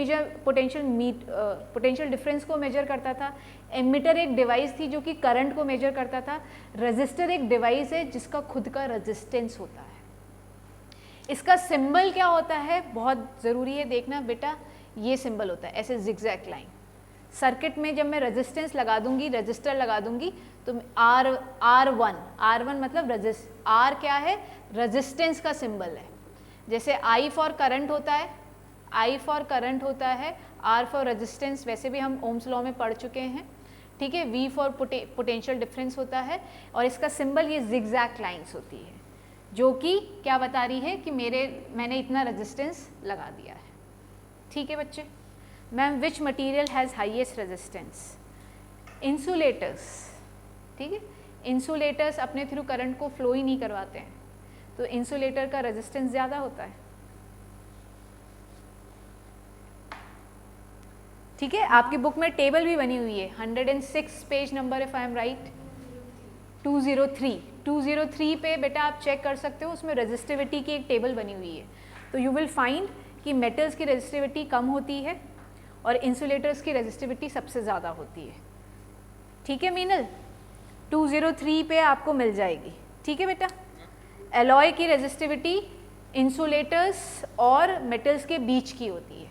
डिफरेंस को मेजर करता था। एमीटर एक डिवाइस थी जो कि करंट को मेजर करता था। रजिस्टर एक डिवाइस है जिसका खुद का रेजिस्टेंस होता है। इसका सिंबल क्या होता है, बहुत ज़रूरी है देखना बेटा, ये सिंबल होता है ऐसे जिगजैग लाइन। सर्किट में जब मैं रेजिस्टेंस लगा दूंगी, रजिस्टर लगा दूंगी, तो R1 मतलब R क्या है, रेजिस्टेंस का सिंबल है। जैसे I फॉर करंट होता है, I फॉर करंट होता है, R फॉर रेजिस्टेंस, वैसे भी हम ओम्स लॉ में पढ़ चुके हैं, ठीक है। V फॉर पोटेंशियल डिफरेंस होता है, और इसका सिंबल ये जिगजैग लाइंस होती है, जो कि क्या बता रही है कि मैंने इतना रेजिस्टेंस लगा दिया है, ठीक है बच्चे। Ma'am which material has highest resistance, insulators, ठीक है। इंसुलेटर्स अपने थ्रू करंट को फ्लो ही नहीं करवाते हैं, तो इंसुलेटर का रेजिस्टेंस ज़्यादा होता है, ठीक है। आपकी बुक में टेबल भी बनी हुई है, 106 page number if I am right, 203 पे बेटा आप चेक कर सकते हो, उसमें रेजिस्टिविटी की एक टेबल बनी हुई है। तो यू विल फाइंड कि मेटल्स की रेजिस्टिविटी कम होती है और इंसुलेटर्स की रेजिस्टिविटी सबसे ज़्यादा होती है, ठीक है मीनल। 203 पे आपको मिल जाएगी, ठीक है बेटा। एलॉय की रेजिस्टिविटी इंसुलेटर्स और मेटल्स के बीच की होती है।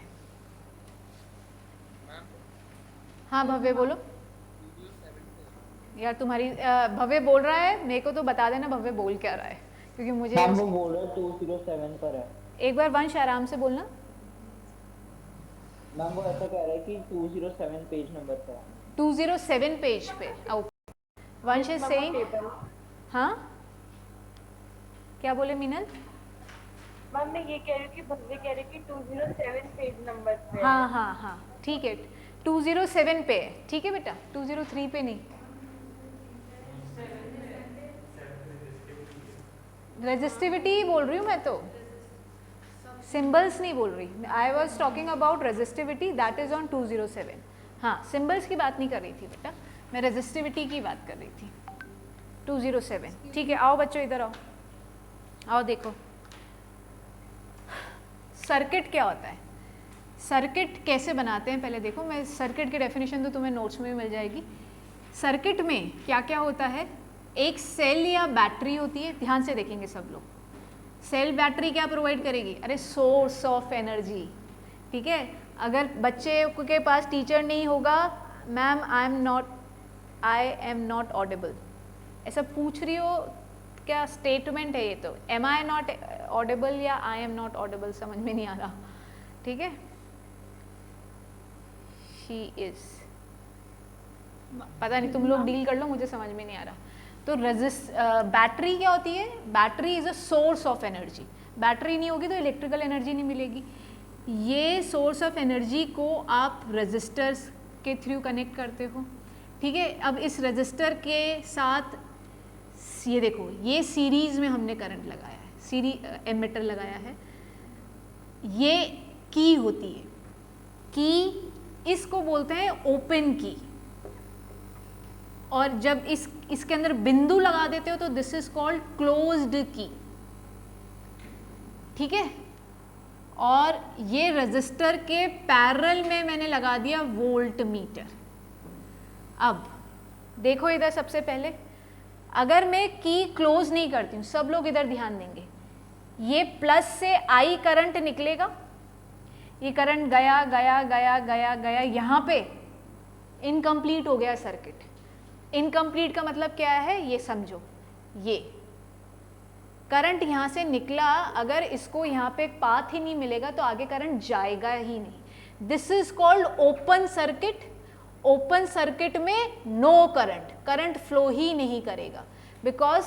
हाँ भव्य बोलो यार, तुम्हारी भव्य बोल रहा है, मेरे को तो बता देना भव्य बोल क्या रहा है, क्योंकि मुझे वो बोल रहा है 207 पर है। एक बार वंश आराम से बोलना। मैम वो ऐसा कह रहा है कि 207 पेज नंबर पर है। 207 पेज पे, ओके। वंश इज सेइंग, हाँ क्या बोले मीनल? मैम मैं ये कह रही हूँ कि भव्य कह रही कि 207 पेज नंबर पे। हाँ ठीक है, 207 पे है, ठीक है बेटा, 203 पे नहीं। रेजिस्टिविटी ही बोल रही हूँ मैं तो, सिंबल्स नहीं बोल रही। I was talking about resistivity, that is on 207। हाँ, सिंबल्स की बात नहीं कर रही थी बेटा, मैं रेजिस्टिविटी की बात कर रही थी। 207, ठीक है। आओ बच्चों इधर आओ, आओ देखो सर्किट क्या होता है, सर्किट कैसे बनाते हैं पहले देखो। मैं सर्किट की डेफिनेशन तो तुम्हें नोट्स में भी मिल जाएगी। सर्किट में क्या क्या होता है, एक सेल या बैटरी होती है, ध्यान से देखेंगे सब लोग। सेल बैटरी क्या प्रोवाइड करेगी, अरे सोर्स ऑफ एनर्जी, ठीक है। अगर बच्चे के पास टीचर नहीं होगा, ma'am I am not Audible, ऐसा पूछ रही हो क्या, स्टेटमेंट है ये तो। एम आई नॉट ऑडिबल या आई एम नॉट ऑडिबल समझ में नहीं आ रहा, ठीक है। शी इज, पता नहीं, तुम लोग डील कर लो, मुझे समझ में नहीं आ रहा। तो बैटरी क्या होती है, battery is a source of energy. Battery नहीं होगी तो इलेक्ट्रिकल एनर्जी नहीं मिलेगी। ये सोर्स ऑफ एनर्जी को आप रेजिस्टर्स के थ्रू कनेक्ट करते हो, ठीक है। अब इस रेजिस्टर के साथ ये देखो, ये सीरीज में हमने करंट लगाया है, एमिटर लगाया है, ये की होती है, की इसको बोलते हैं ओपन की। और जब इसके अंदर बिंदु लगा देते हो तो दिस इज कॉल्ड क्लोज्ड की, ठीक है। और ये रेजिस्टर के पैरेलल में मैंने लगा दिया वोल्ट मीटर। अब देखो इधर, सबसे पहले अगर मैं की क्लोज नहीं करती हूँ, सब लोग इधर ध्यान देंगे, ये प्लस से आई करंट निकलेगा, ये करंट गया गया गया गया गया, यहाँ पे इनकम्प्लीट हो गया सर्किट। इनकम्प्लीट का मतलब क्या है ये समझो, ये करंट यहाँ से निकला, अगर इसको यहाँ पे एक पाथ ही नहीं मिलेगा तो आगे करंट जाएगा ही नहीं। This is called open circuit. Open circuit में नो करंट, करंट फ्लो ही नहीं करेगा, because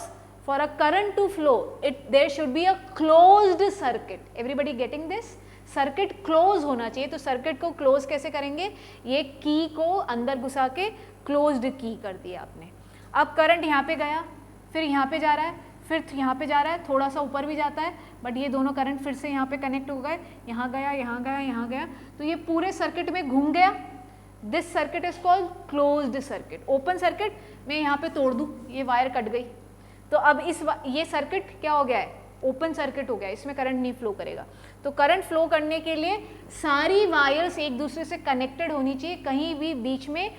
for a current to flow there should be a closed circuit. Everybody getting this? Circuit close होना चाहिए। तो सर्किट को क्लोज कैसे करेंगे? ये की को अंदर घुसा के क्लोज्ड की कर दिया आपने। अब करंट यहाँ पे गया, फिर यहाँ पे जा रहा है, फिर यहाँ पे जा रहा है, थोड़ा सा ऊपर भी जाता है, बट ये दोनों करंट फिर से यहाँ पे कनेक्ट हो गए, यहाँ गया यहाँ गया यहाँ गया, तो ये पूरे सर्किट में घूम गया। This circuit is called closed circuit. Open circuit मैं यहाँ पे तोड़ दूँ, ये वायर कट गई, तो अब ये सर्किट क्या हो गया है? ओपन सर्किट हो गया, इसमें करंट नहीं फ्लो करेगा। तो करंट फ्लो करने के लिए सारी वायर्स एक दूसरे से कनेक्टेड होनी चाहिए, कहीं भी बीच में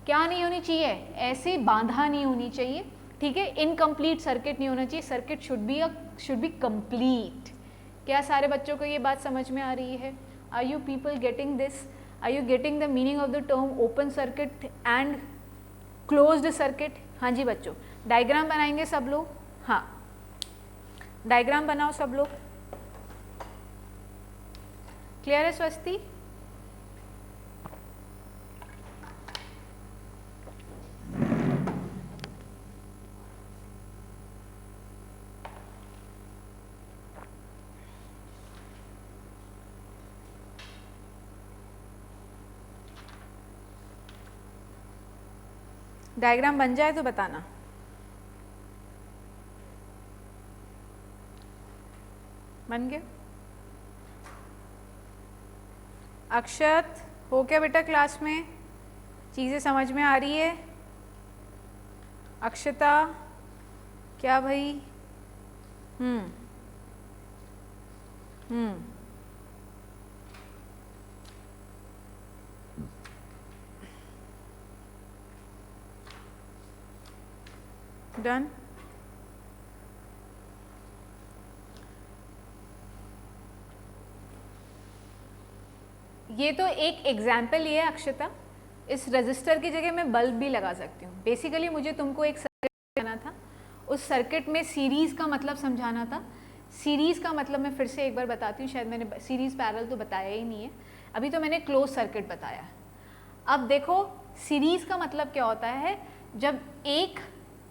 क्या नहीं होनी चाहिए, ऐसे बांधा नहीं होनी चाहिए, ठीक है। इनकम्प्लीट सर्किट नहीं होना चाहिए, सर्किट शुड बी कंप्लीट। क्या सारे बच्चों को ये बात समझ में आ रही है? Are you people getting this? Are you getting the meaning of the term open circuit and closed circuit? हाँ जी बच्चों, डायग्राम बनाएंगे सब लोग? हाँ, डायग्राम बनाओ सब लोग। क्लियर है स्वस्ति? डायग्राम बन जाए तो बताना। बन गया? अक्षत हो क्या बेटा क्लास में? चीज़ें समझ में आ रही है? अक्षता क्या भाई? डन? ये तो एक एग्जाम्पल ये है अक्षता। इस रजिस्टर की जगह मैं बल्ब भी लगा सकती हूँ। बेसिकली मुझे तुमको एक सर्किट बनाना था, उस सर्किट में सीरीज़ का मतलब समझाना था। सीरीज़ का मतलब मैं फिर से एक बार बताती हूँ, शायद मैंने सीरीज़ पैरेलल तो बताया ही नहीं है, अभी तो मैंने क्लोज सर्किट बताया। अब देखो सीरीज़ का मतलब क्या होता है, जब एक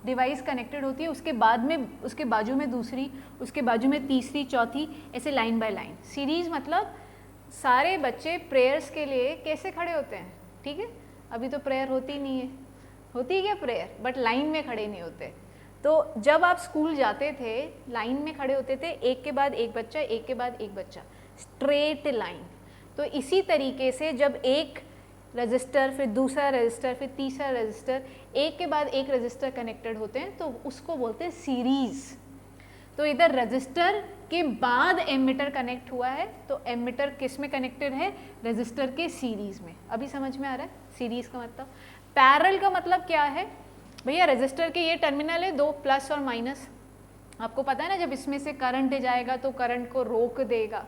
डिवाइस कनेक्टेड होती है उसके बाद में उसके बाजू में दूसरी, उसके बाजू में तीसरी, चौथी, ऐसे लाइन बाय लाइन। सीरीज़ मतलब सारे बच्चे प्रेयर्स के लिए कैसे खड़े होते हैं, ठीक है? अभी तो प्रेयर होती नहीं है, होती है क्या प्रेयर? बट लाइन में खड़े नहीं होते। तो जब आप स्कूल जाते थे लाइन में खड़े होते थे, एक के बाद एक बच्चा, एक के बाद एक बच्चा, स्ट्रेट लाइन। तो इसी तरीके से जब एक रजिस्टर, फिर दूसरा रजिस्टर, फिर तीसरा रजिस्टर, एक के बाद एक रजिस्टर कनेक्टेड होते हैं तो उसको बोलते हैं सीरीज़। तो इधर रजिस्टर के बाद एमिटर कनेक्ट हुआ है, तो एमिटर किस में कनेक्टेड है? रजिस्टर के सीरीज़ में। अभी समझ में आ रहा है सीरीज़ का मतलब? पैरेलल का मतलब क्या है भैया? रजिस्टर के ये टर्मिनल है दो, प्लस और माइनस। आपको पता है ना, जब इसमें से करंट जाएगा तो करंट को रोक देगा,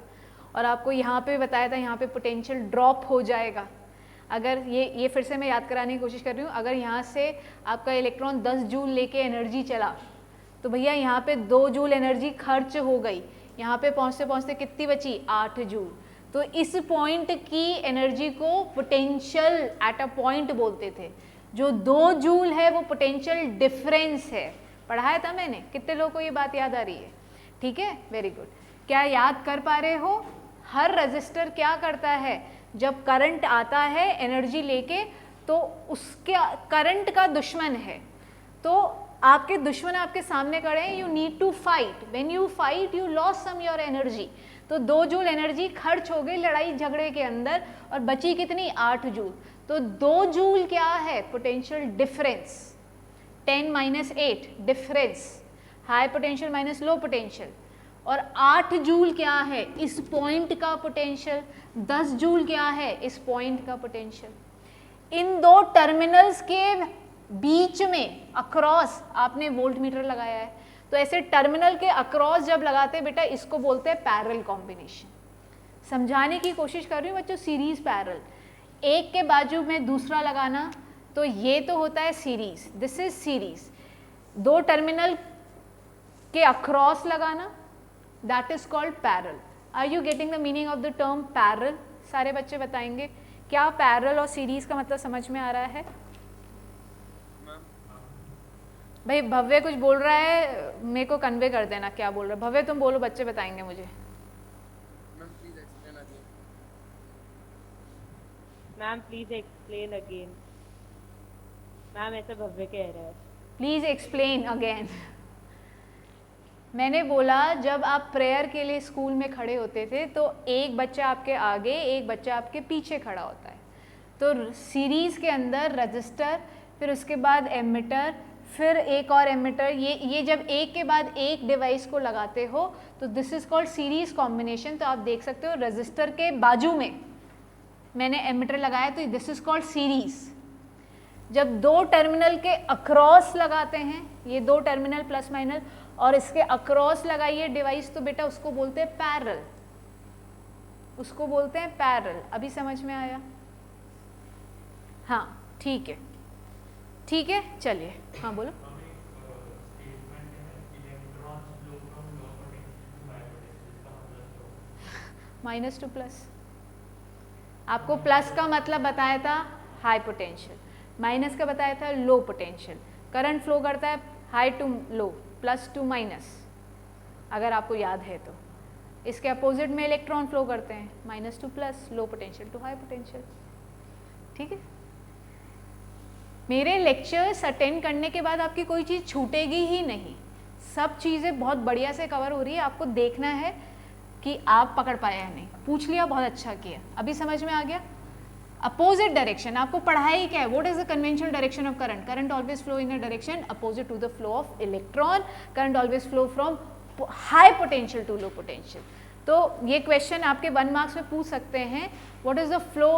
और आपको यहाँ पे बताया था यहाँ पे पोटेंशियल ड्रॉप हो जाएगा। अगर ये फिर से मैं याद कराने की कोशिश कर रही हूँ, अगर यहाँ से आपका इलेक्ट्रॉन 10 जूल लेके एनर्जी चला तो भैया यहाँ पे 2 जूल एनर्जी खर्च हो गई, यहाँ पे पहुँचते पहुँचते कितनी बची? 8 जूल। तो इस पॉइंट की एनर्जी को पोटेंशियल एट अ पॉइंट बोलते थे। जो 2 जूल है वो पोटेंशियल डिफरेंस है। पढ़ाया था मैंने, कितने लोगों को ये बात याद आ रही है? ठीक है, वेरी गुड। क्या याद कर पा रहे हो? हर रजिस्टर क्या करता है, जब करंट आता है एनर्जी लेके तो उसके करंट का दुश्मन है, तो आपके दुश्मन आपके सामने खड़े हैं, you need to fight. When you fight you loss some your energy. तो 2 जूल एनर्जी खर्च हो गई लड़ाई झगड़े के अंदर, और बची कितनी? 8 जूल। तो 2 जूल क्या है? Potential difference. 10 - 8 difference, high potential minus low potential. और 8 जूल क्या है? इस पॉइंट का पोटेंशियल। 10 जूल क्या है? इस पॉइंट का पोटेंशियल। इन दो टर्मिनल्स के बीच में अक्रॉस आपने वोल्ट मीटर लगाया है, तो ऐसे टर्मिनल के अक्रॉस जब लगाते हैं बेटा, इसको बोलते हैं पैरेलल कॉम्बिनेशन। समझाने की कोशिश कर रही हूँ बच्चों। सीरीज पैरेलल, एक के बाजू में दूसरा लगाना, तो ये तो होता है सीरीज, दिस इज सीरीज। दो टर्मिनल के अक्रॉस लगाना, that is called parallel. Are you getting the meaning of the term parallel? सारे बच्चे बताएंगे क्या पैरेलल और सीरीज का मतलब समझ में आ रहा है? भाई भव्य कुछ बोल रहा है, मेरे को कन्वे कर देना क्या बोल रहा है। भव्य तुम बोलो, बच्चे बताएंगे मुझे। Ma'am please explain again. Ma'am ऐसा भव्य कह रहा है। Please explain again. मैंने बोला जब आप प्रेयर के लिए स्कूल में खड़े होते थे तो एक बच्चा आपके आगे, एक बच्चा आपके पीछे खड़ा होता है। तो सीरीज के अंदर रजिस्टर, फिर उसके बाद एमिटर, फिर एक और एमिटर, ये जब एक के बाद एक डिवाइस को लगाते हो तो this is called series combination. तो आप देख सकते हो रजिस्टर के बाजू में मैंने एमिटर लगाया, तो दिस इज कॉल्ड सीरीज। जब दो टर्मिनल के अक्रॉस लगाते हैं, ये दो टर्मिनल प्लस माइनस, और इसके अक्रॉस लगाइए डिवाइस, तो बेटा उसको बोलते हैं पैरेलल, उसको बोलते हैं पैरेलल। अभी समझ में आया? हाँ ठीक है, ठीक है, चलिए हाँ बोलो। माइनस टू प्लस, आपको प्लस का मतलब बताया था हाई पोटेंशियल, माइनस का बताया था लो पोटेंशियल। करंट फ्लो करता है high to low, plus to minus, अगर आपको याद है तो। इसके अपोजिट में इलेक्ट्रॉन फ्लो करते हैं, minus to plus, low potential to high potential. ठीक है, मेरे लेक्चर्स अटेंड करने के बाद आपकी कोई चीज़ छूटेगी ही नहीं, सब चीज़ें बहुत बढ़िया से कवर हो रही है। आपको देखना है कि आप पकड़ पाए या नहीं। पूछ लिया, बहुत अच्छा किया, अभी समझ में आ गया। अपोजिट डायरेक्शन आपको पढ़ाई क्या है? What is the conventional direction of current? Current always flow in a direction opposite to the flow of electron. Current always flow from high potential to low potential. तो ये क्वेश्चन आपके 1 marks में पूछ सकते हैं, what is the flow,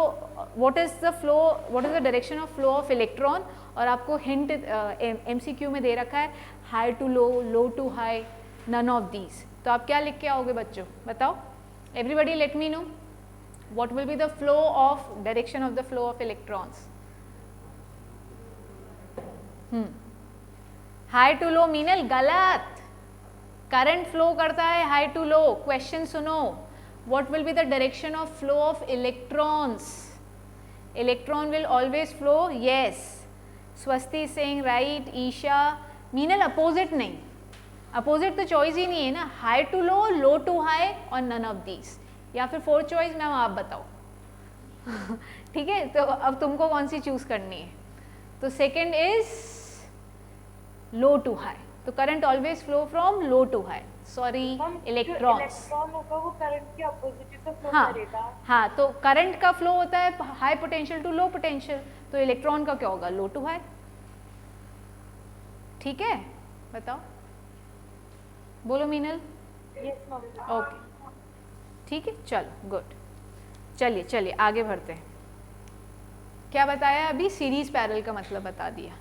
what is the direction of flow of electron, और आपको hint MCQ में दे रखा है high to low, low to high, none of these. तो आप क्या लिख के आओगे बच्चों, बताओ? Everybody let me know what will be the flow of direction of the flow of electrons? High to low Meenal गलत, करंट फ्लो करता है हाई टू लो। क्वेश्चन सुनो, what will be the direction of flow of electrons? Electron will always flow, yes. Swasti is saying right, Isha, Meenal opposite नहीं, opposite तो choice ही नहीं है ना, high to low, low to high और none of these, या फिर 4th चॉइस मैम आप बताओ। ठीक है, तो अब तुमको कौन सी चूज करनी है? तो second is low to high, तो current always flow from low to high, sorry electrons. Electron होगा वो करंट के अपोजिट तो फ्लो हाँ करेगा। हाँ, तो करंट का फ्लो होता है high potential to low potential, तो इलेक्ट्रॉन का क्या होगा? Low to high. ठीक है, बताओ, बोलो मीनल। Yes ma'am. ओके ठीक है, चलो गुड। चलिए चलिए आगे बढ़ते हैं। क्या बताया अभी? सीरीज पैरेलल का मतलब बता दिया।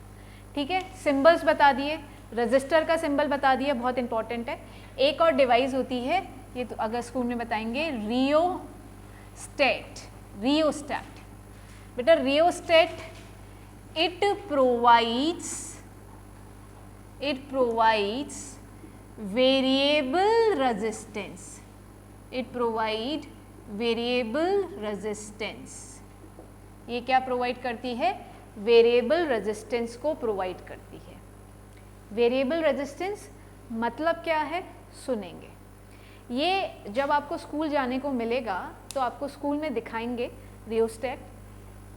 ठीक है, सिंबल्स बता दिए, रजिस्टर का सिंबल बता दिया, बहुत इंपॉर्टेंट है। एक और डिवाइस होती है, ये तो अगर स्कूल में बताएंगे, रियोस्टेट। रियोस्टेट बेटा, rheostat it provides variable resistance, it provide variable resistance। ये क्या प्रोवाइड करती है? वेरिएबल रेजिस्टेंस को प्रोवाइड करती है। वेरिएबल रेजिस्टेंस मतलब क्या है, सुनेंगे। ये जब आपको स्कूल जाने को मिलेगा तो आपको स्कूल में दिखाएंगे रियोस्टेट।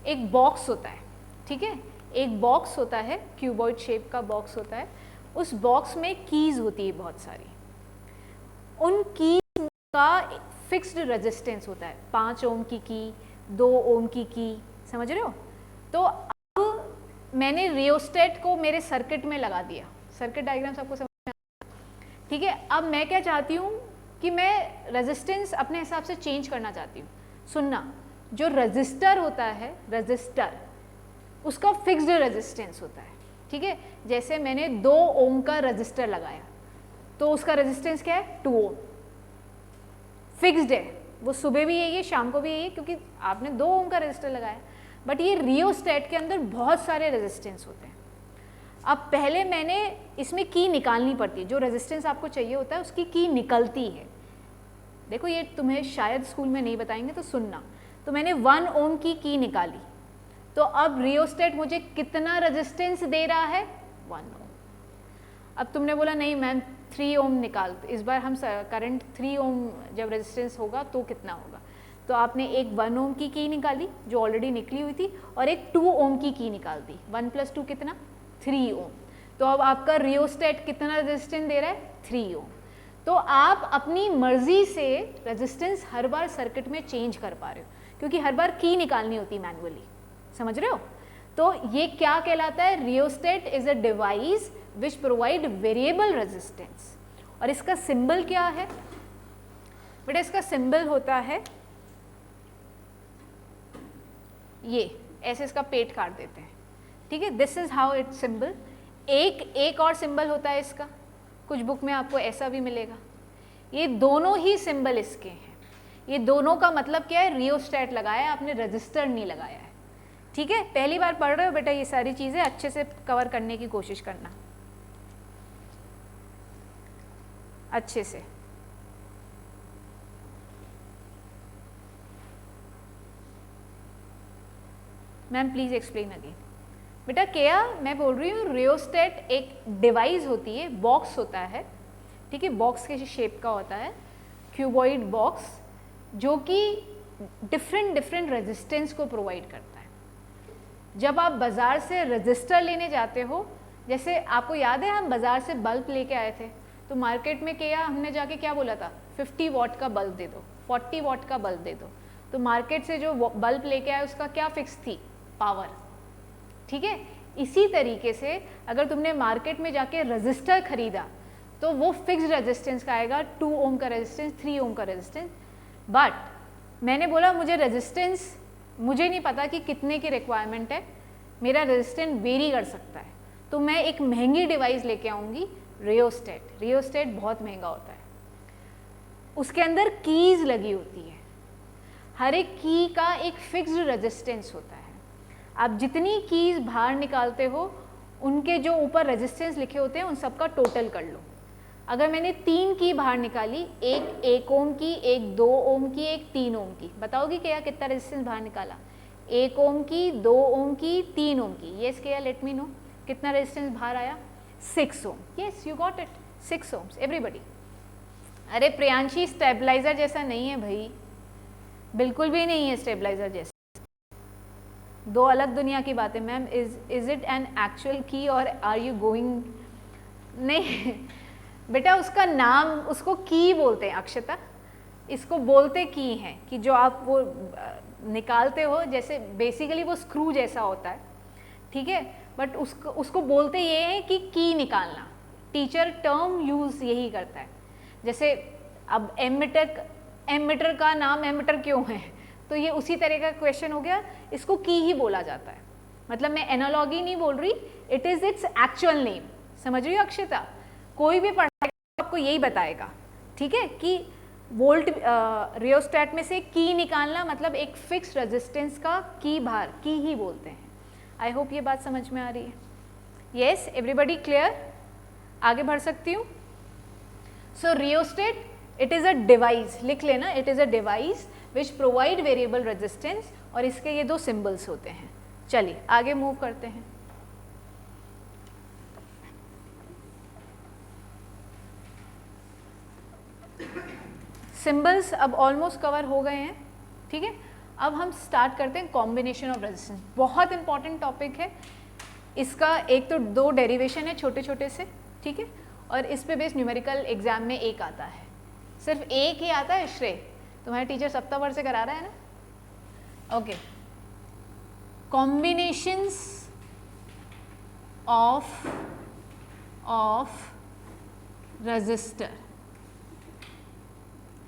एक बॉक्स होता है, ठीक है, एक बॉक्स होता है, क्यूबॉइड शेप का बॉक्स होता है। उस बॉक्स में कीज होती है बहुत सारी, उन कीज का फिक्स्ड रेजिस्टेंस होता है, 5 ओम की 2 ओम की, समझ रहे हो? तो अब मैंने रियोस्टेट को मेरे सर्किट में लगा दिया, सर्किट डायग्राम सबको समझ में आ रहा है? ठीक है, अब मैं क्या चाहती हूँ कि मैं रेजिस्टेंस अपने हिसाब से चेंज करना चाहती हूँ। सुनना, जो रजिस्टर होता है, रजिस्टर उसका फिक्स्ड रेजिस्टेंस होता है। ठीक है, जैसे मैंने 2 ओम का रजिस्टर लगाया तो उसका रेजिस्टेंस क्या है? 2 ओम, फिक्स्ड है, वो सुबह भी यही है, शाम को भी यही है, क्योंकि आपने 2 ओम का रेजिस्टर लगाया। बट ये रियोस्टेट के अंदर बहुत सारे रेजिस्टेंस होते हैं। अब पहले मैंने इसमें की निकालनी पड़ती है, जो रेजिस्टेंस आपको चाहिए होता है उसकी की निकलती है। देखो ये तुम्हें शायद स्कूल में नहीं बताएंगे तो सुनना। तो मैंने 1 ओम की निकाली, तो अब रियोस्टेट मुझे कितना रेजिस्टेंस दे रहा है? 1 ओम। अब तुमने बोला नहीं मैम 3 ओम निकाल, इस बार हम करंट 3 ओम जब रेजिस्टेंस होगा तो कितना होगा? तो आपने एक 1 ओम की निकाली जो ऑलरेडी निकली हुई थी, और एक 2 ओम की निकाल दी। 1 + 2 कितना? 3 ओम। तो अब आपका रियोस्टेट कितना रेजिस्टेंस दे रहा है? 3 ओम। तो आप अपनी मर्जी से रेजिस्टेंस हर बार सर्किट में चेंज कर पा रहे हो, क्योंकि हर बार की निकालनी होती है मैनुअली। समझ रहे हो? तो ये क्या कहलाता है? Rheostat is a device which provide variable resistance. और इसका सिंबल क्या है बेटा? इसका सिंबल होता है ये, ऐसे इसका पेट काट देते हैं, ठीक है? This is how it's symbol. एक और सिंबल होता है इसका, कुछ बुक में आपको ऐसा भी मिलेगा। ये दोनों ही सिंबल इसके हैं। ये दोनों का मतलब क्या है? रियोस्टेट लगाया है आपने, रजिस्टर नहीं लगाया है, ठीक है? पहली बार पढ़ रहे हो बेटा, ये सारी चीज़ें अच्छे से कवर करने की कोशिश करना अच्छे से। Ma'am please explain again. बेटा क्या मैं बोल रही हूँ, रियोस्टेट एक डिवाइस होती है, बॉक्स होता है, ठीक है? बॉक्स के शेप का होता है, क्यूबॉइड बॉक्स, जो कि डिफरेंट रेजिस्टेंस को प्रोवाइड करता है। जब आप बाज़ार से रजिस्टर लेने जाते हो, जैसे आपको याद है हम बाज़ार से बल्ब लेके आए थे, तो मार्केट में क्या हमने जाके क्या बोला था? 50 वॉट का बल्ब दे दो, 40 वॉट का बल्ब दे दो। तो मार्केट से जो बल्ब लेके आए उसका क्या फिक्स थी? पावर, ठीक है? इसी तरीके से अगर तुमने मार्केट में जाके रजिस्टर खरीदा तो वो फिक्स्ड रेजिस्टेंस का आएगा, 2 ओम का रेजिस्टेंस, 3 ओम का रेजिस्टेंस। बट मैंने बोला मुझे रेजिस्टेंस, मुझे नहीं पता कि कितने की रिक्वायरमेंट है, मेरा रेजिस्टेंस वेरी कर सकता है, तो मैं एक महंगी डिवाइस लेके आऊँगी, रियोस्टेट। रियोस्टेट बहुत महंगा होता है, उसके अंदर कीज़ लगी होती है, हर एक की का एक फिक्स्ड रेजिस्टेंस होता है। आप जितनी कीज़ बाहर निकालते हो उनके जो ऊपर रेजिस्टेंस लिखे होते हैं उन सब का टोटल कर लो। अगर मैंने 3 की बाहर निकाली, एक 1 ओम की, एक 2 ओम की, एक 3 ओम की, बताओगी क्या कितना रेजिस्टेंस बाहर निकाला? 1 ओम की, 2 ओम की, 3 ओम की। येस क्या? लेट मी नो कितना रेजिस्टेंस बाहर आया? 6 ohm. Yes you got it, 6 ohms everybody. अरे प्रियांशी स्टेबलाइजर जैसा नहीं है भाई, बिल्कुल भी नहीं है स्टेबलाइजर जैसा, 2 अलग दुनिया की बातें। Ma'am is it an actual की और आर यू गोइंग? नहीं बेटा, उसका नाम, उसको की बोलते हैं अक्षता, इसको बोलते की हैं, कि जो आप वो निकालते हो, जैसे बेसिकली वो स्क्रू जैसा होता है, ठीक है? बट उसको बोलते ये हैं कि की निकालना। टीचर टर्म यूज़ यही करता है। जैसे अब एमीटर का नाम एमीटर क्यों है, तो ये उसी तरह का क्वेश्चन हो गया, इसको की ही बोला जाता है। मतलब मैं एनालॉगी नहीं बोल रही, it is its actual name. समझ रही हो अक्षता? कोई भी पढ़ाएगा आपको यही बताएगा, ठीक है? कि वोल्ट रियोस्टेट में से की निकालना मतलब एक फिक्स रेजिस्टेंस का की बाहर, की ही बोलते हैं। आई होप ये बात समझ में आ रही है। Yes everybody clear? आगे बढ़ सकती हूँ? So rheostat it is a device, लिख लेना, it is a device which provide variable resistance, और इसके ये 2 सिंबल्स होते हैं। चलिए आगे मूव करते हैं। सिंबल्स अब ऑलमोस्ट कवर हो गए हैं, ठीक है? अब हम स्टार्ट करते हैं कॉम्बिनेशन ऑफ रेजिस्टेंस। बहुत इंपॉर्टेंट टॉपिक है इसका। एक तो 2 डेरिवेशन है छोटे छोटे से, ठीक है? और इस पे बेस्ड न्यूमेरिकल एग्जाम में एक आता है, सिर्फ एक ही आता है। श्रेय तुम्हारे टीचर सप्ताह से करा रहा है ना? Okay, combinations of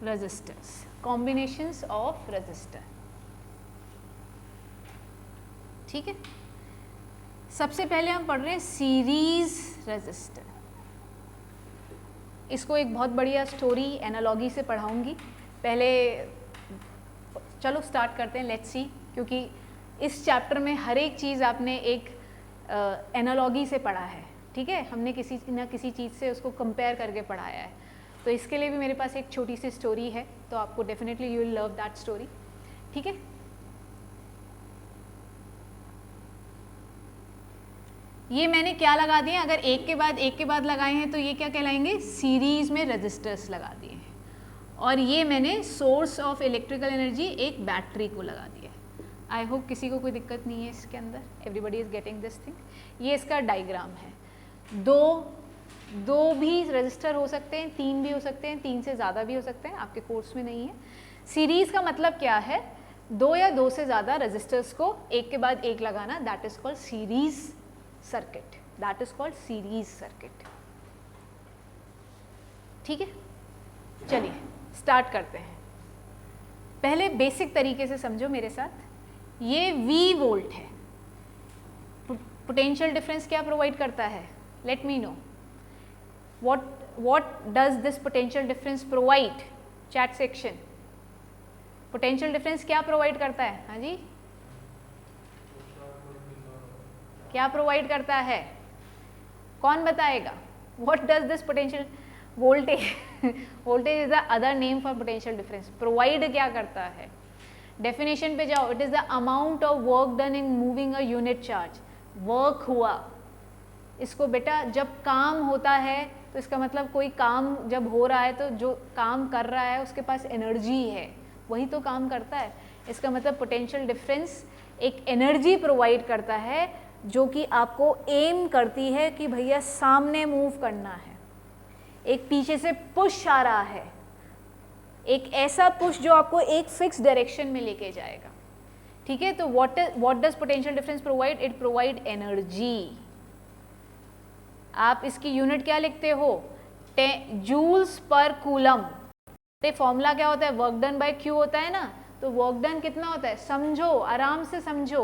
resistors, combinations of resistor, ठीक है? सबसे पहले हम पढ़ रहे हैं सीरीज रेजिस्टर। इसको एक बहुत बढ़िया स्टोरी एनालॉगी से पढ़ाऊंगी। पहले चलो स्टार्ट करते हैं, लेट्स सी, क्योंकि इस चैप्टर में हर एक चीज़ आपने एक एनालॉगी से पढ़ा है, ठीक है, हमने किसी न किसी चीज़ से उसको कंपेयर करके पढ़ाया है। तो इसके लिए भी मेरे पास एक छोटी सी स्टोरी है, तो आपको definitely you will love that story, ठीक है। ये मैंने क्या लगा दिए, अगर एक के बाद लगाए हैं तो ये क्या कहलाएंगे, सीरीज में रजिस्टर्स लगा दिए हैं। और ये मैंने सोर्स ऑफ इलेक्ट्रिकल एनर्जी एक बैटरी को लगा दिया है। आई होप किसी को कोई दिक्कत नहीं है इसके अंदर, everybody is getting this thing. ये इसका डायग्राम है। दो भी रजिस्टर हो सकते हैं, 3 भी हो सकते हैं, 3 से ज़्यादा भी हो सकते हैं, आपके कोर्स में नहीं है। सीरीज़ का मतलब क्या है, 2 या 2 से ज़्यादा रजिस्टर्स को एक के बाद एक लगाना, that is called series circuit, that is called series circuit, ठीक है। चलिए स्टार्ट करते हैं। पहले बेसिक तरीके से समझो मेरे साथ, ये V वोल्ट है, पोटेंशियल डिफरेंस क्या प्रोवाइड करता है, let me know what does this potential difference provide, chat section, potential difference क्या प्रोवाइड करता है, हाँ जी, क्या प्रोवाइड करता है, कौन बताएगा, what does this potential voltage voltage is the other name for potential difference, provide क्या करता है, डेफिनेशन पे जाओ, it is the amount of work done in moving a unit charge, work हुआ, इसको बेटा जब काम होता है तो इसका मतलब कोई काम जब हो रहा है तो जो काम कर रहा है उसके पास एनर्जी है, वही तो काम करता है। इसका मतलब पोटेंशियल डिफरेंस एक एनर्जी प्रोवाइड करता है जो कि आपको एम करती है कि भैया सामने मूव करना है, एक पीछे से पुश आ रहा है, एक ऐसा पुश जो आपको एक फिक्स डायरेक्शन में लेके जाएगा, ठीक है। तो what does potential difference provide, it provide energy. आप इसकी यूनिट क्या लिखते हो, जूल्स पर कूलम। फॉर्मूला क्या होता है, वर्क डन बाय क्यू होता है ना, तो वर्क डन कितना होता है, समझो, आराम से समझो,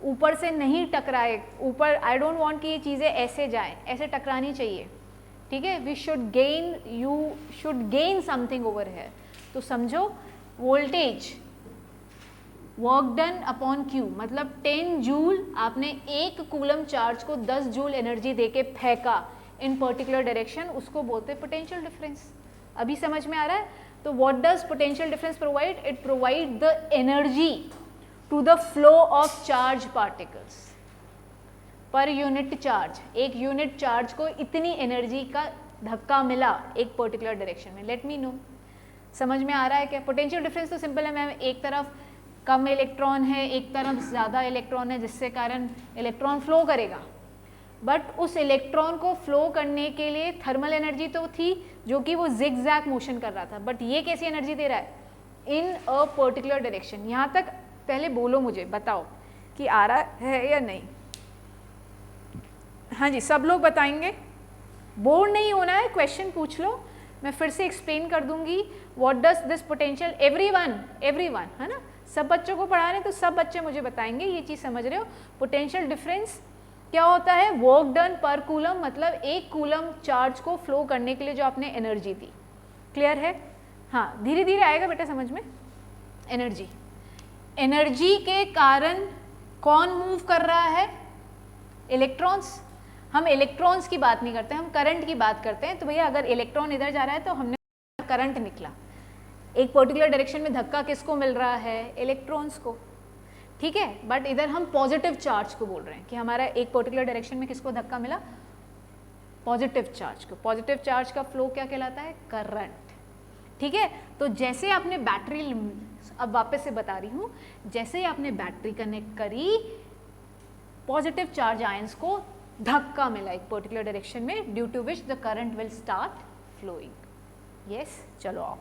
ऊपर से नहीं टकराए, ऊपर आई डोंट वांट कि ये चीज़ें ऐसे जाएं, ऐसे टकरानी चाहिए, ठीक है। We should gain, you should gain something over है। तो समझो voltage work done upon Q मतलब 10 जूल, आपने 1 कूलम चार्ज को 10 जूल एनर्जी देके फेंका इन पर्टिकुलर डायरेक्शन, उसको बोलते हैं पोटेंशियल डिफरेंस। अभी समझ में आ रहा है। तो what does potential difference provide, it provide the energy to the flow of charge particles per unit charge. एक यूनिट चार्ज को इतनी एनर्जी का धक्का मिला एक पर्टिकुलर डायरेक्शन में। लेट मी नो, समझ में आ रहा है क्या। पोटेंशियल डिफरेंस तो सिंपल है मैम, एक तरफ कम इलेक्ट्रॉन है, एक तरफ ज़्यादा इलेक्ट्रॉन है, जिससे कारण इलेक्ट्रॉन फ्लो करेगा, बट उस इलेक्ट्रॉन को फ्लो करने के लिए थर्मल एनर्जी तो थी जो कि वो जिग-जैग मोशन कर रहा था, बट ये कैसी एनर्जी दे रहा है, इन अ पर्टिकुलर डायरेक्शन। यहाँ तक पहले बोलो, मुझे बताओ कि आ रहा है या नहीं। हाँ जी, सब लोग बताएंगे, बोर नहीं होना है, क्वेश्चन पूछ लो, मैं फिर से एक्सप्लेन कर दूंगी। What does this potential, everyone है ना, सब बच्चों को पढ़ा रहे हैं तो सब बच्चे मुझे बताएंगे, ये चीज़ समझ रहे हो। पोटेंशियल डिफरेंस क्या होता है, वर्क डन पर कूलम, मतलब 1 कूलम चार्ज को फ्लो करने के लिए जो आपने एनर्जी दी। क्लियर है। हाँ, धीरे धीरे आएगा बेटा समझ में। एनर्जी के कारण कौन मूव कर रहा है, इलेक्ट्रॉन्स। हम इलेक्ट्रॉन्स की बात नहीं करते, हम करंट की बात करते हैं। तो भैया अगर इलेक्ट्रॉन इधर जा रहा है तो हमने करंट निकला, एक पर्टिकुलर डायरेक्शन में धक्का किसको मिल रहा है, इलेक्ट्रॉन्स को, ठीक है। बट इधर हम पॉजिटिव चार्ज को बोल रहे हैं कि हमारा एक पर्टिकुलर डायरेक्शन में किसको धक्का मिला, पॉजिटिव चार्ज को। पॉजिटिव चार्ज का फ्लो क्या कहलाता है, करंट, ठीक है। तो जैसे आपने बैटरी, अब वापस से बता रही हूँ, जैसे आपने बैटरी कनेक्ट करी, पॉजिटिव चार्ज आयंस को धक्का मिला एक पर्टिकुलर डायरेक्शन में, due to which the current will start flowing. Yes, चलो आओ,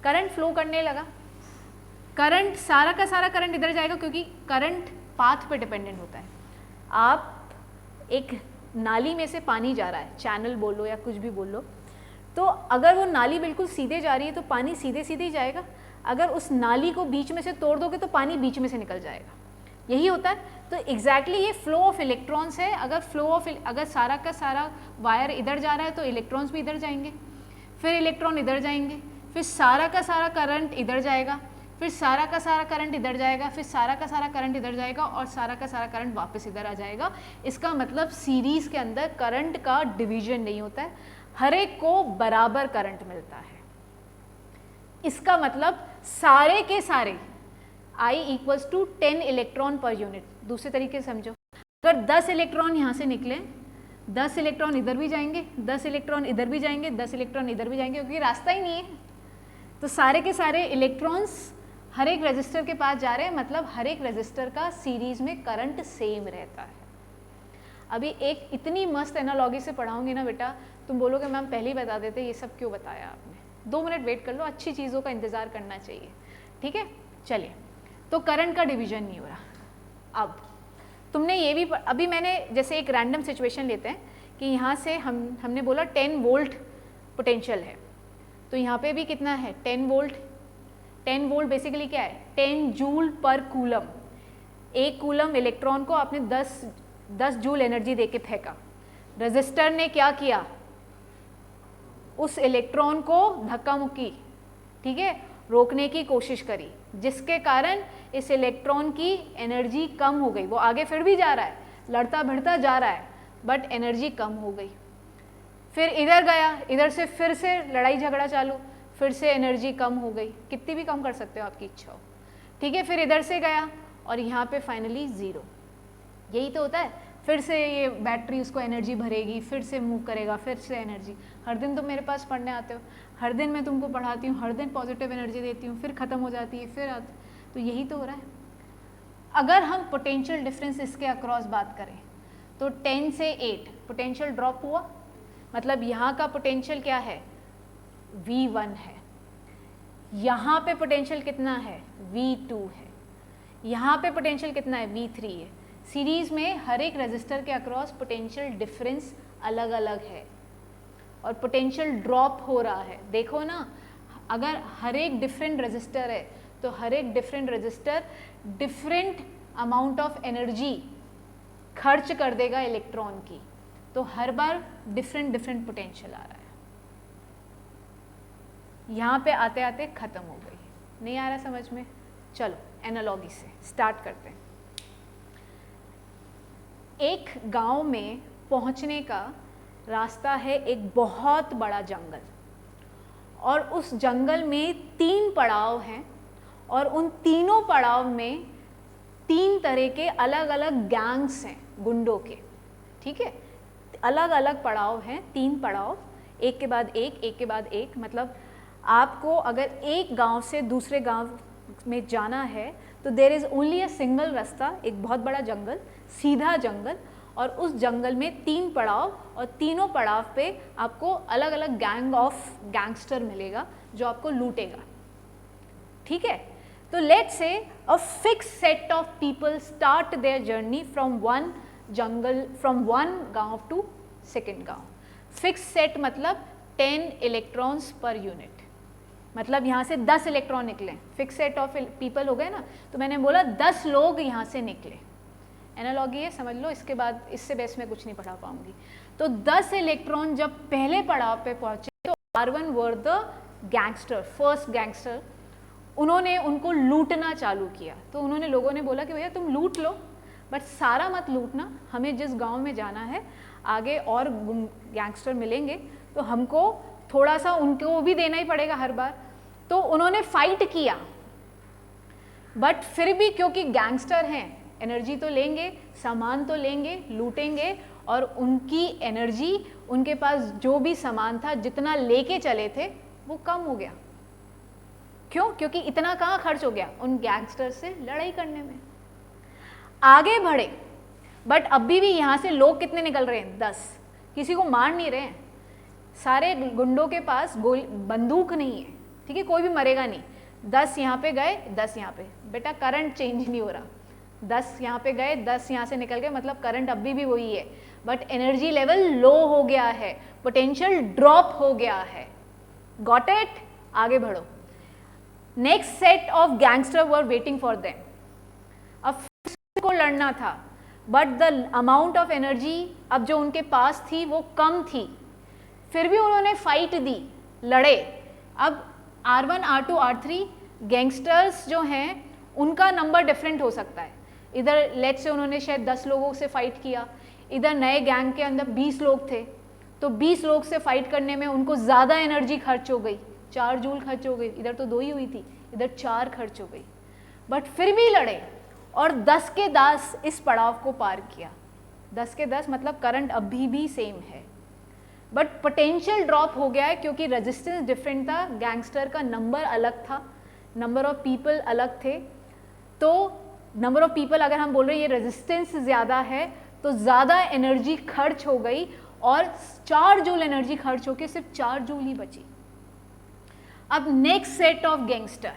करंट फ्लो करने लगा। करंट, सारा का सारा करंट इधर जाएगा क्योंकि करंट पाथ पे डिपेंडेंट होता है। आप एक नाली में से पानी जा रहा है, चैनल बोलो या कुछ भी बोलो, तो अगर वो नाली बिल्कुल सीधे जा रही है तो पानी सीधे सीधे ही जाएगा। अगर उस नाली को बीच में से तोड़ दोगे तो पानी बीच में से निकल जाएगा, यही होता है। तो एग्जैक्टली ये फ्लो ऑफ इलेक्ट्रॉन्स है। अगर सारा का सारा वायर इधर जा रहा है तो इलेक्ट्रॉन्स भी इधर जाएंगे, फिर इलेक्ट्रॉन इधर जाएंगे, फिर सारा का सारा करंट इधर जाएगा, फिर सारा का सारा करंट इधर जाएगा, फिर सारा का सारा करंट इधर जाएगा और सारा का सारा करंट वापस इधर आ जाएगा। इसका मतलब सीरीज के अंदर करंट का डिवीजन नहीं होता है, हर एक को बराबर करंट मिलता है। इसका मतलब सारे के सारे I equals to 10 electron per unit. दूसरे तरीके से समझो, अगर 10 इलेक्ट्रॉन यहाँ से निकले, 10 इलेक्ट्रॉन इधर भी जाएंगे, 10 इलेक्ट्रॉन इधर भी जाएंगे, 10 इलेक्ट्रॉन इधर भी जाएंगे, क्योंकि रास्ता ही नहीं है। तो सारे के सारे इलेक्ट्रॉन्स हर एक रजिस्टर के पास जा रहे हैं, मतलब हर एक रजिस्टर का सीरीज में करंट सेम रहता है। अभी एक इतनी मस्त एनालॉजी से पढ़ाऊंगी ना बेटा, तुम बोलोगे मैम पहले ही बता देते, ये सब क्यों बताया आपने। 2 मिनट वेट कर लो, अच्छी चीज़ों का इंतज़ार करना चाहिए, ठीक है। चलिए, तो करंट का डिवीजन नहीं हो रहा। अब तुमने ये भी अभी मैंने जैसे एक रैंडम सिचुएशन लेते हैं कि यहाँ से हमने बोला 10 वोल्ट पोटेंशियल है, तो यहाँ पे भी कितना है 10 वोल्ट। 10 वोल्ट बेसिकली क्या है 10 जूल पर कूलम। एक कूलम इलेक्ट्रॉन को आपने 10 जूल एनर्जी देके फेंका। रजिस्टर ने क्या किया, उस इलेक्ट्रॉन को धक्का मुक्की, ठीक है, रोकने की कोशिश करी, जिसके कारण इस इलेक्ट्रॉन की एनर्जी कम हो गई। वो आगे फिर भी जा रहा है, लड़ता भिड़ता जा रहा है, बट एनर्जी कम हो गई। फिर इधर गया, इधर से फिर से लड़ाई झगड़ा चालू, फिर से एनर्जी कम हो गई, कितनी भी कम कर सकते हो आपकी इच्छा हो, ठीक है। फिर इधर से गया और यहाँ पे फाइनली 0। यही तो होता है। फिर से ये बैटरी उसको एनर्जी भरेगी, फिर से मूव करेगा, फिर से एनर्जी। हर दिन तुम मेरे पास पढ़ने आते हो, हर दिन मैं तुमको पढ़ाती हूँ, हर दिन पॉजिटिव एनर्जी देती हूँ, फिर ख़त्म हो जाती है, फिर आती। तो यही तो हो रहा है। अगर हम पोटेंशियल डिफरेंस इसके अक्रॉस बात करें तो 10 से 8 पोटेंशियल ड्रॉप हुआ, मतलब यहाँ का पोटेंशियल क्या है V1 है, यहाँ पे पोटेंशियल कितना है V2 है, यहाँ पे पोटेंशियल कितना है V3 है। सीरीज में हर एक रजिस्टर के अक्रॉस पोटेंशियल डिफरेंस अलग अलग है और पोटेंशियल ड्रॉप हो रहा है। देखो ना, अगर हर एक डिफरेंट रजिस्टर है तो हर एक different register different amount of energy खर्च कर देगा इलेक्ट्रॉन की, तो हर बार डिफरेंट पोटेंशियल आ रहा है। यहाँ पे आते आते ख़त्म हो गई, नहीं आ रहा समझ में। चलो एनालॉजी से स्टार्ट करते हैं। एक गांव में पहुंचने का रास्ता है एक बहुत बड़ा जंगल, और उस जंगल में 3 पड़ाव हैं, और उन तीनों पड़ाव में 3 तरह के अलग अलग गैंग्स हैं गुंडों के, ठीक है। अलग अलग पड़ाव हैं, 3 पड़ाव, एक के बाद एक, एक के बाद एक। मतलब आपको अगर एक गांव से दूसरे गांव में जाना है तो there is only a single रास्ता, एक बहुत बड़ा जंगल, सीधा जंगल, और उस जंगल में 3 पड़ाव, और तीनों पड़ाव पे आपको अलग अलग गैंग ऑफ गैंगस्टर मिलेगा जो आपको लूटेगा, ठीक है। तो let's say a fix set of people start their journey from one गांव टू सेकेंड गांव। फिक्स सेट मतलब 10 इलेक्ट्रॉन्स पर यूनिट, मतलब यहाँ से 10 इलेक्ट्रॉन निकले, फिक्स सेट ऑफ पीपल हो गए ना। तो मैंने बोला 10 लोग यहाँ से निकले, एनालॉजी है, समझ लो। इसके बाद इससे बेस में कुछ नहीं पढ़ा पाऊंगी। तो 10 इलेक्ट्रॉन जब पहले पड़ाव पे पहुंचे तो R1 were the gangster, first gangster. उन्होंने उनको लूटना चालू किया। तो उन्होंने, लोगों ने बोला कि भैया तुम लूट लो, बट सारा मत लूटना, हमें जिस गांव में जाना है आगे और गैंगस्टर मिलेंगे तो हमको थोड़ा सा उनको भी देना ही पड़ेगा हर बार। तो उन्होंने फाइट किया, बट फिर भी क्योंकि गैंगस्टर हैं, एनर्जी तो लेंगे, सामान तो लेंगे, लूटेंगे, और उनकी एनर्जी, उनके पास जो भी सामान था, जितना लेके चले थे वो कम हो गया। क्यों? क्योंकि इतना कहाँ खर्च हो गया उन गैंगस्टर से लड़ाई करने में। आगे बढ़े, बट अभी भी यहाँ से लोग कितने निकल रहे हैं 10, किसी को मार नहीं रहे हैं। सारे गुंडों के पास बंदूक नहीं है, ठीक है, कोई भी मरेगा नहीं। 10 यहाँ पे गए, 10 यहाँ पे, बेटा करंट चेंज नहीं हो रहा। 10 यहाँ पे गए, 10 यहाँ से निकल गए, मतलब करंट अभी भी वही है, बट एनर्जी लेवल लो हो गया है, पोटेंशियल ड्रॉप हो गया है। Got it? आगे बढ़ो। Next set of gangster were waiting for them. अब को लड़ना था, but the amount of energy अब जो उनके पास थी वो कम थी, फिर भी उन्होंने फाइट दी, लड़े। अब R1, R2, R3 गैंगस्टर्स जो हैं उनका नंबर डिफरेंट हो सकता है, इधर लेट से उन्होंने शायद 10 लोगों से फाइट किया, इधर नए गैंग के अंदर 20 लोग थे, तो 20 लोग से फाइट करने में उनको ज़्यादा एनर्जी खर्च हो गई, 4 जूल खर्च हो गई, इधर तो 2 ही हुई थी, इधर 4 खर्च हो गई, बट फिर भी लड़े और 10 के 10 इस पड़ाव को पार किया। 10 के 10 मतलब करंट अभी भी सेम है, बट पोटेंशियल ड्रॉप हो गया है क्योंकि रेजिस्टेंस डिफरेंट था, गैंगस्टर का नंबर अलग था, नंबर ऑफ पीपल अलग थे। तो नंबर ऑफ पीपल अगर हम बोल रहे हैं ये रेजिस्टेंस ज़्यादा है तो ज़्यादा एनर्जी खर्च हो गई और 4 जूल एनर्जी खर्च होकर सिर्फ 4 जूल ही बची। अब नेक्स्ट सेट ऑफ गैंगस्टर,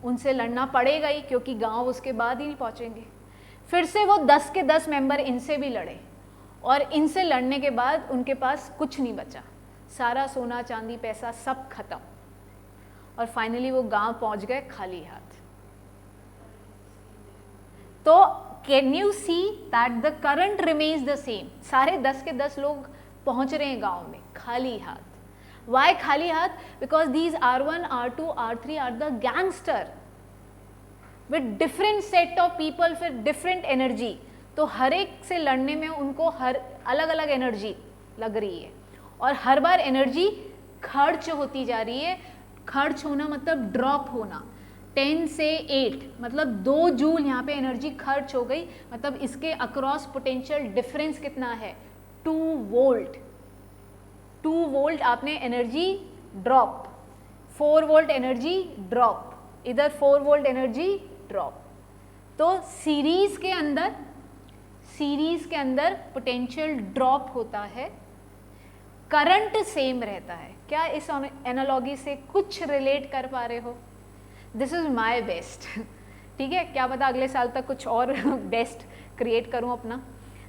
उनसे लड़ना पड़ेगा ही क्योंकि गांव उसके बाद ही नहीं पहुंचेंगे। फिर से वो 10 के 10 मेंबर इनसे भी लड़े और इनसे लड़ने के बाद उनके पास कुछ नहीं बचा, सारा सोना चांदी पैसा सब खत्म और फाइनली वो गांव पहुंच गए खाली हाथ। तो can you see that the current remains the same, सारे 10 के 10 लोग पहुंच रहे हैं गांव में खाली हाथ। Why खाली हाथ? Because these R1, R2, R3 are the gangster with different set of people with different energy। तो हर एक से लड़ने में उनको हर अलग अलग एनर्जी लग रही है और हर बार एनर्जी खर्च होती जा रही है। खर्च होना मतलब ड्रॉप होना, 10 से 8 मतलब 2 जूल यहाँ पे एनर्जी खर्च हो गई, मतलब इसके अक्रॉस पोटेंशियल डिफरेंस कितना है 2 वोल्ट। 2 वोल्ट आपने energy drop, 4 volt energy drop, इधर 4 वोल्ट एनर्जी ड्रॉप। तो सीरीज के अंदर पोटेंशियल ड्रॉप होता है, करंट सेम रहता है। क्या इस एनालॉजी से कुछ रिलेट कर पा रहे हो? This is my best. ठीक है, क्या पता अगले साल तक कुछ और बेस्ट क्रिएट करूं अपना।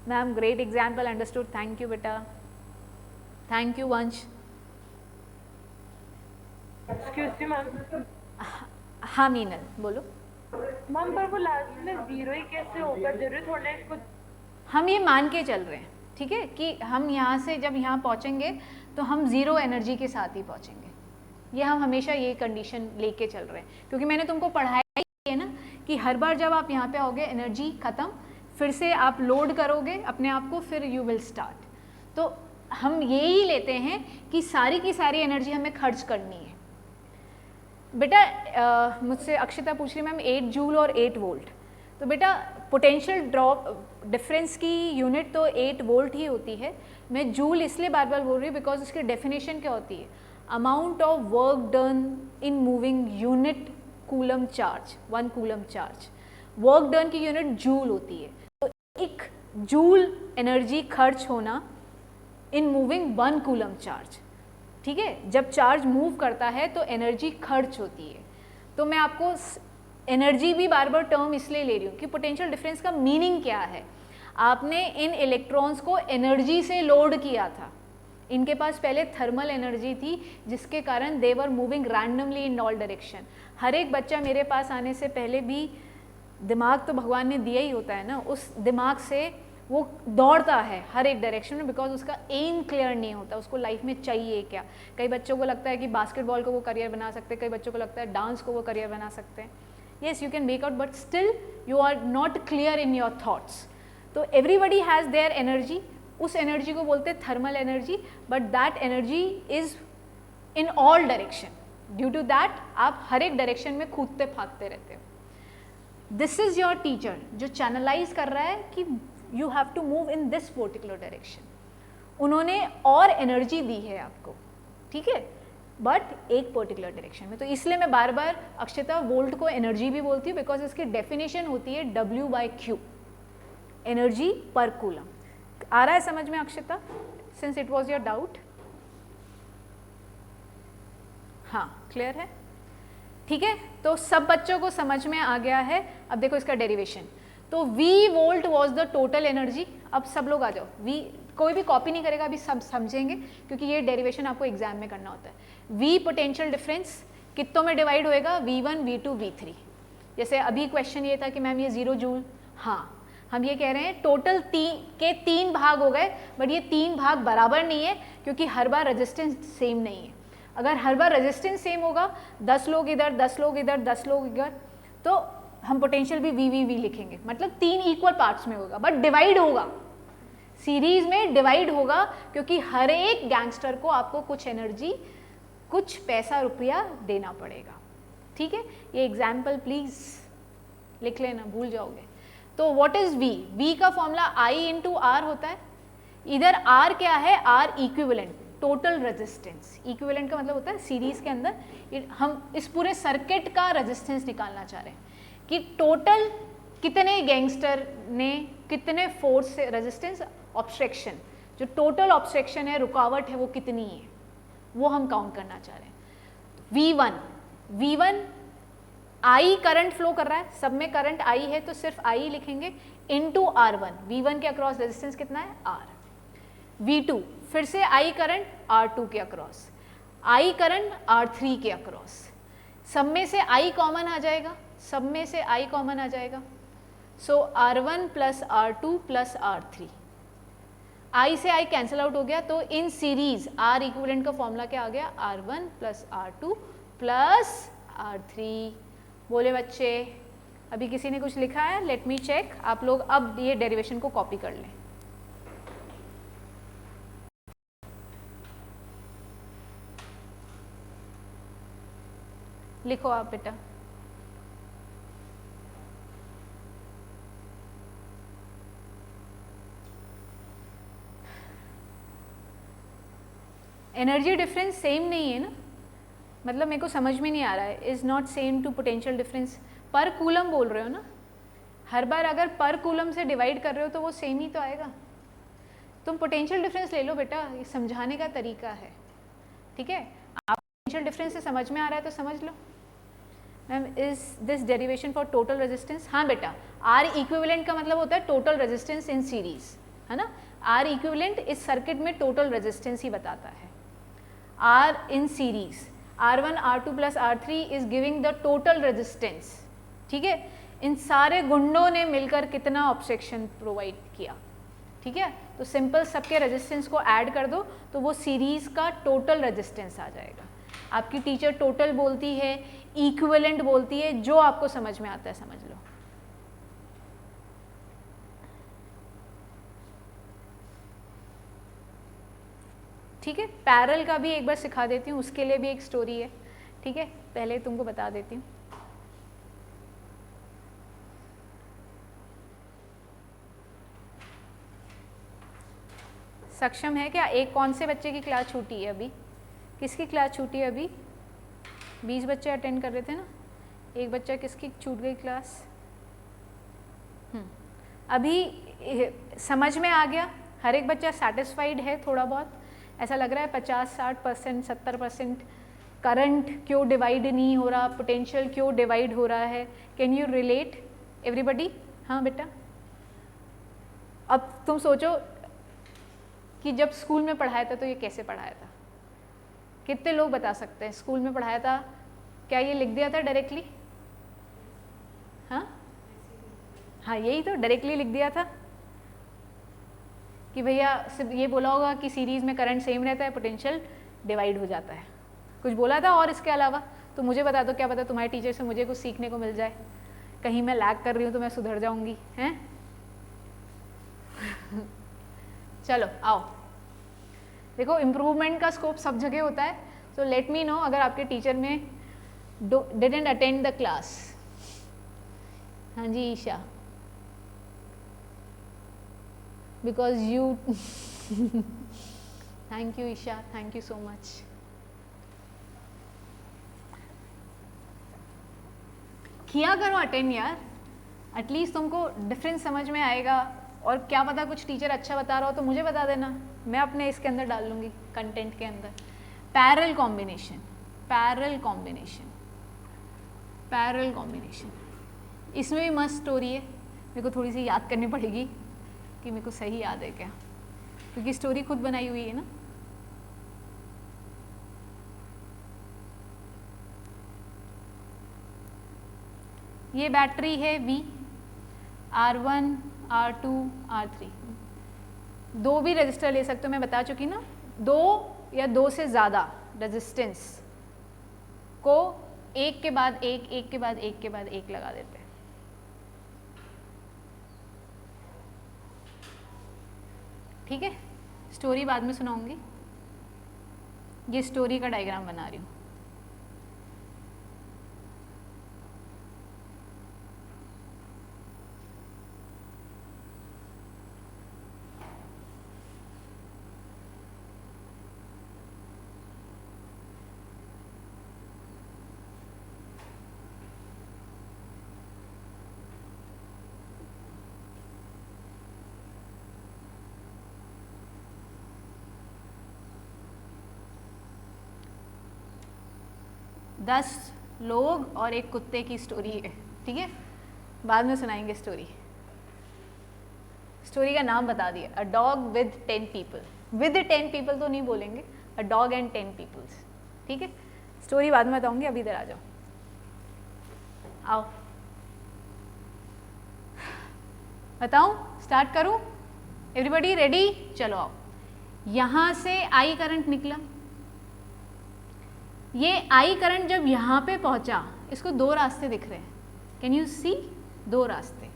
Ma'am great example, understood, thank you बेटा, थैंक यू वंश। Excuse me ma'am. हाँ मीनल बोलो। मैम पर वो लास्ट में 0 ही कैसे होगा? जरूर थोड़ा इसको हम ये मान के चल रहे हैं, ठीक है, कि हम यहाँ से जब यहाँ पहुँचेंगे तो हम 0 एनर्जी के साथ ही पहुँचेंगे। ये हम हमेशा ये कंडीशन लेके चल रहे हैं क्योंकि मैंने तुमको पढ़ाया ही है ना कि हर बार जब आप यहाँ पे आओगे एनर्जी ख़त्म, फिर से आप लोड करोगे अपने आप को, फिर यू विल स्टार्ट। तो हम यही लेते हैं कि सारी की सारी एनर्जी हमें खर्च करनी है। बेटा मुझसे अक्षिता पूछ रही मैम 8 जूल और 8 वोल्ट, तो बेटा पोटेंशियल ड्रॉप डिफरेंस की यूनिट तो 8 वोल्ट ही होती है। मैं जूल इसलिए बार बार बोल रही हूँ बिकॉज उसकी डेफिनेशन क्या होती है, amount of work done in moving unit coulomb charge, 1 coulomb charge. Work done की यूनिट जूल होती है, तो 1 जूल एनर्जी खर्च होना इन मूविंग 1 कूलम चार्ज। ठीक है, जब चार्ज मूव करता है तो एनर्जी खर्च होती है। तो मैं आपको एनर्जी भी बार बार टर्म इसलिए ले रही हूँ कि पोटेंशियल डिफरेंस का मीनिंग क्या है। आपने इन इलेक्ट्रॉन्स को एनर्जी से लोड किया था, इनके पास पहले थर्मल एनर्जी थी जिसके कारण they were moving randomly in all direction. हर एक बच्चा मेरे पास आने से पहले भी दिमाग तो भगवान ने दिया ही होता है ना, उस दिमाग से वो दौड़ता है हर एक डायरेक्शन में बिकॉज उसका एम क्लियर नहीं होता, उसको लाइफ में चाहिए क्या। कई बच्चों को लगता है कि बास्केटबॉल को वो करियर बना सकते हैं, कई बच्चों को लगता है डांस को वो करियर बना सकते हैं। Yes you can make out but still you are not clear in your thoughts. तो एवरीबडी हैज़ देयर एनर्जी, उस एनर्जी को बोलते हैं thermal energy, but that energy is in all direction. Due to that आप हर एक direction में कूदते भागते रहते हो। दिस इज योर टीचर जो चैनलाइज कर रहा है कि you have to move in this particular direction. उन्होंने और एनर्जी दी है आपको, ठीक है, बट एक पर्टिकुलर डायरेक्शन में। तो इसलिए मैं बार बार अक्षता वोल्ट को एनर्जी भी बोलती हूँ बिकॉज इसकी डेफिनेशन होती है W/Q, एनर्जी पर कूलम। आ रहा है समझ में Akshata, since it was your doubt? हाँ क्लियर है, ठीक है। तो सब बच्चों को समझ में आ गया है। अब देखो इसका डेरिवेशन, तो V volt was the total energy. अब सब लोग आ जाओ, V कोई भी कॉपी नहीं करेगा, अभी सब समझेंगे क्योंकि ये डेरिवेशन आपको एग्जाम में करना होता है। V पोटेंशियल डिफरेंस कितनों में डिवाइड होएगा, V1, V2, V3। जैसे अभी क्वेश्चन ये था कि मैम ये 0 जूल, हाँ हम ये कह रहे हैं टोटल के 3 भाग हो गए, बट ये 3 भाग बराबर नहीं है क्योंकि हर बार रेजिस्टेंस सेम नहीं है। अगर हर बार रेजिस्टेंस सेम होगा, 10 लोग इधर 10 लोग इधर 10 लोग इधर, तो हम पोटेंशियल भी वी लिखेंगे, मतलब 3 इक्वल पार्ट्स में होगा, बट डिवाइड होगा, सीरीज में डिवाइड होगा, क्योंकि हर एक गैंगस्टर को आपको कुछ एनर्जी, कुछ पैसा रुपया देना पड़ेगा। ठीक है, ये एग्जाम्पल प्लीज लिख लेना, भूल जाओगे। तो व्हाट इज वी? वी का फॉर्मूला I इंटू आर होता है। इधर R क्या है? R equivalent, total resistance. Equivalent का मतलब होता है सीरीज के अंदर हम इस पूरे सर्किट का रेजिस्टेंस निकालना चाह रहे हैं कि टोटल कितने गैंगस्टर ने कितने फोर्स से रेजिस्टेंस, ऑब्स्ट्रक्शन, जो टोटल ऑब्स्ट्रक्शन है, रुकावट है, वो कितनी है, वो हम काउंट करना चाह रहे हैं। V1 I करंट फ्लो कर रहा है, सब में करंट I है तो सिर्फ I लिखेंगे, इनटू R1। V1 के अक्रॉस रेजिस्टेंस कितना है? R। V2 फिर से I करंट R2 के अक्रॉस, I करंट R3 के अक्रॉस, सब में से I कॉमन आ जाएगा, सब में से I कॉमन आ जाएगा, सो R1 plus R2 plus R3, I से I कैंसिल आउट हो गया, तो इन सीरीज R इक्विवेलेंट का फॉर्मूला क्या आ गया? R1 plus R2 plus R3। बोले बच्चे, अभी किसी ने कुछ लिखा है? Let me check. आप लोग अब ये डेरिवेशन को कॉपी कर लें। लिखो आप बेटा। एनर्जी डिफरेंस सेम नहीं है ना, मतलब मेरे को समझ में नहीं आ रहा है। Is not same to potential difference, पर कूलम बोल रहे हो ना, हर बार अगर पर कूलम से डिवाइड कर रहे हो तो वो सेम ही तो आएगा। तुम पोटेंशियल डिफरेंस ले लो बेटा, ये समझाने का तरीका है। ठीक है, आप पोटेंशियल डिफरेंस से समझ में आ रहा है तो समझ लो। Ma'am is this derivation for total resistance? हाँ बेटा, आर इक्विवेलेंट का मतलब होता है टोटल रेजिस्टेंस इन सीरीज, है ना। आर इक्विवेलेंट इस सर्किट में टोटल रेजिस्टेंस ही बताता है। R in series, R1 R2 plus R3 is giving the total resistance. ठीक है, इन सारे गुंडों ने मिलकर कितना ऑब्स्ट्रक्शन प्रोवाइड किया। ठीक है, तो सिंपल सबके रेजिस्टेंस को ऐड कर दो तो वो सीरीज का टोटल रेजिस्टेंस आ जाएगा। आपकी टीचर टोटल बोलती है, इक्विवेलेंट बोलती है, जो आपको समझ में आता है समझ लो। ठीक है, पैरेलल का भी एक बार सिखा देती हूँ, उसके लिए भी एक स्टोरी है। ठीक है, पहले तुमको बता देती हूँ। सक्षम है क्या? एक कौन से बच्चे की क्लास छूटी है अभी? किसकी क्लास छूटी है अभी? 20 बच्चे अटेंड कर रहे थे ना, एक बच्चा किसकी छूट गई क्लास? अभी समझ में आ गया? हर एक बच्चा सेटिस्फाइड है? थोड़ा बहुत ऐसा लग रहा है 50-60%, 70% करंट क्यों डिवाइड नहीं हो रहा, पोटेंशियल क्यों डिवाइड हो रहा है? Can you relate everybody? हाँ बेटा, अब तुम सोचो कि जब स्कूल में पढ़ाया था तो ये कैसे पढ़ाया था? कितने लोग बता सकते हैं स्कूल में पढ़ाया था? क्या ये लिख दिया था डायरेक्टली? हाँ हाँ, यही तो डायरेक्टली लिख दिया था कि भैया सिर्फ ये बोला होगा कि सीरीज़ में करंट सेम रहता है, पोटेंशियल डिवाइड हो जाता है। कुछ बोला था और इसके अलावा? तो मुझे बता दो, क्या पता तुम्हारे टीचर से मुझे कुछ सीखने को मिल जाए, कहीं मैं लैग कर रही हूँ तो मैं सुधर जाऊँगी, हैं? चलो आओ, देखो इम्प्रूवमेंट का स्कोप सब जगह होता है। सो लेट मी नो अगर आपके टीचर में डिडंट अटेंड द क्लास। हाँ जी Isha, because you thank you Isha, thank you so much। किया करो अटेंड यार, एटलीस्ट तुमको डिफरेंस समझ में आएगा। और क्या पता कुछ टीचर अच्छा बता रहा हो तो मुझे बता देना, मैं अपने इसके अंदर डाल लूँगी कंटेंट के अंदर। Parallel combination, parallel combination, parallel combination, इसमें भी मस्त स्टोरी है। मेरे को थोड़ी सी याद करनी पड़ेगी कि मेरे को सही याद है क्या, क्योंकि स्टोरी खुद बनाई हुई है ना। ये बैटरी है V, R1 R2 R3, दो भी रजिस्टर ले सकते हो, मैं बता चुकी ना, दो या दो से ज़्यादा रेजिस्टेंस को एक के बाद एक, एक के बाद एक के बाद एक लगा देते हैं। ठीक है, स्टोरी बाद में सुनाऊंगी, ये स्टोरी का डायग्राम बना रही हूँ। दस लोग और एक कुत्ते की स्टोरी है, ठीक है, बाद में सुनाएंगे स्टोरी। स्टोरी का नाम बता दिया, a dog with 10 people. With 10 people तो नहीं बोलेंगे, अ डॉग एंड 10 पीपल्स, ठीक है। स्टोरी बाद में बताऊंगी, अभी इधर आ जाओ, आओ बताऊं, स्टार्ट करूं, एवरीबॉडी रेडी, चलो आओ। यहां से आई करंट निकला, ये आई करंट जब यहाँ पे पहुँचा, इसको दो रास्ते दिख रहे हैं, कैन यू सी, दो रास्ते।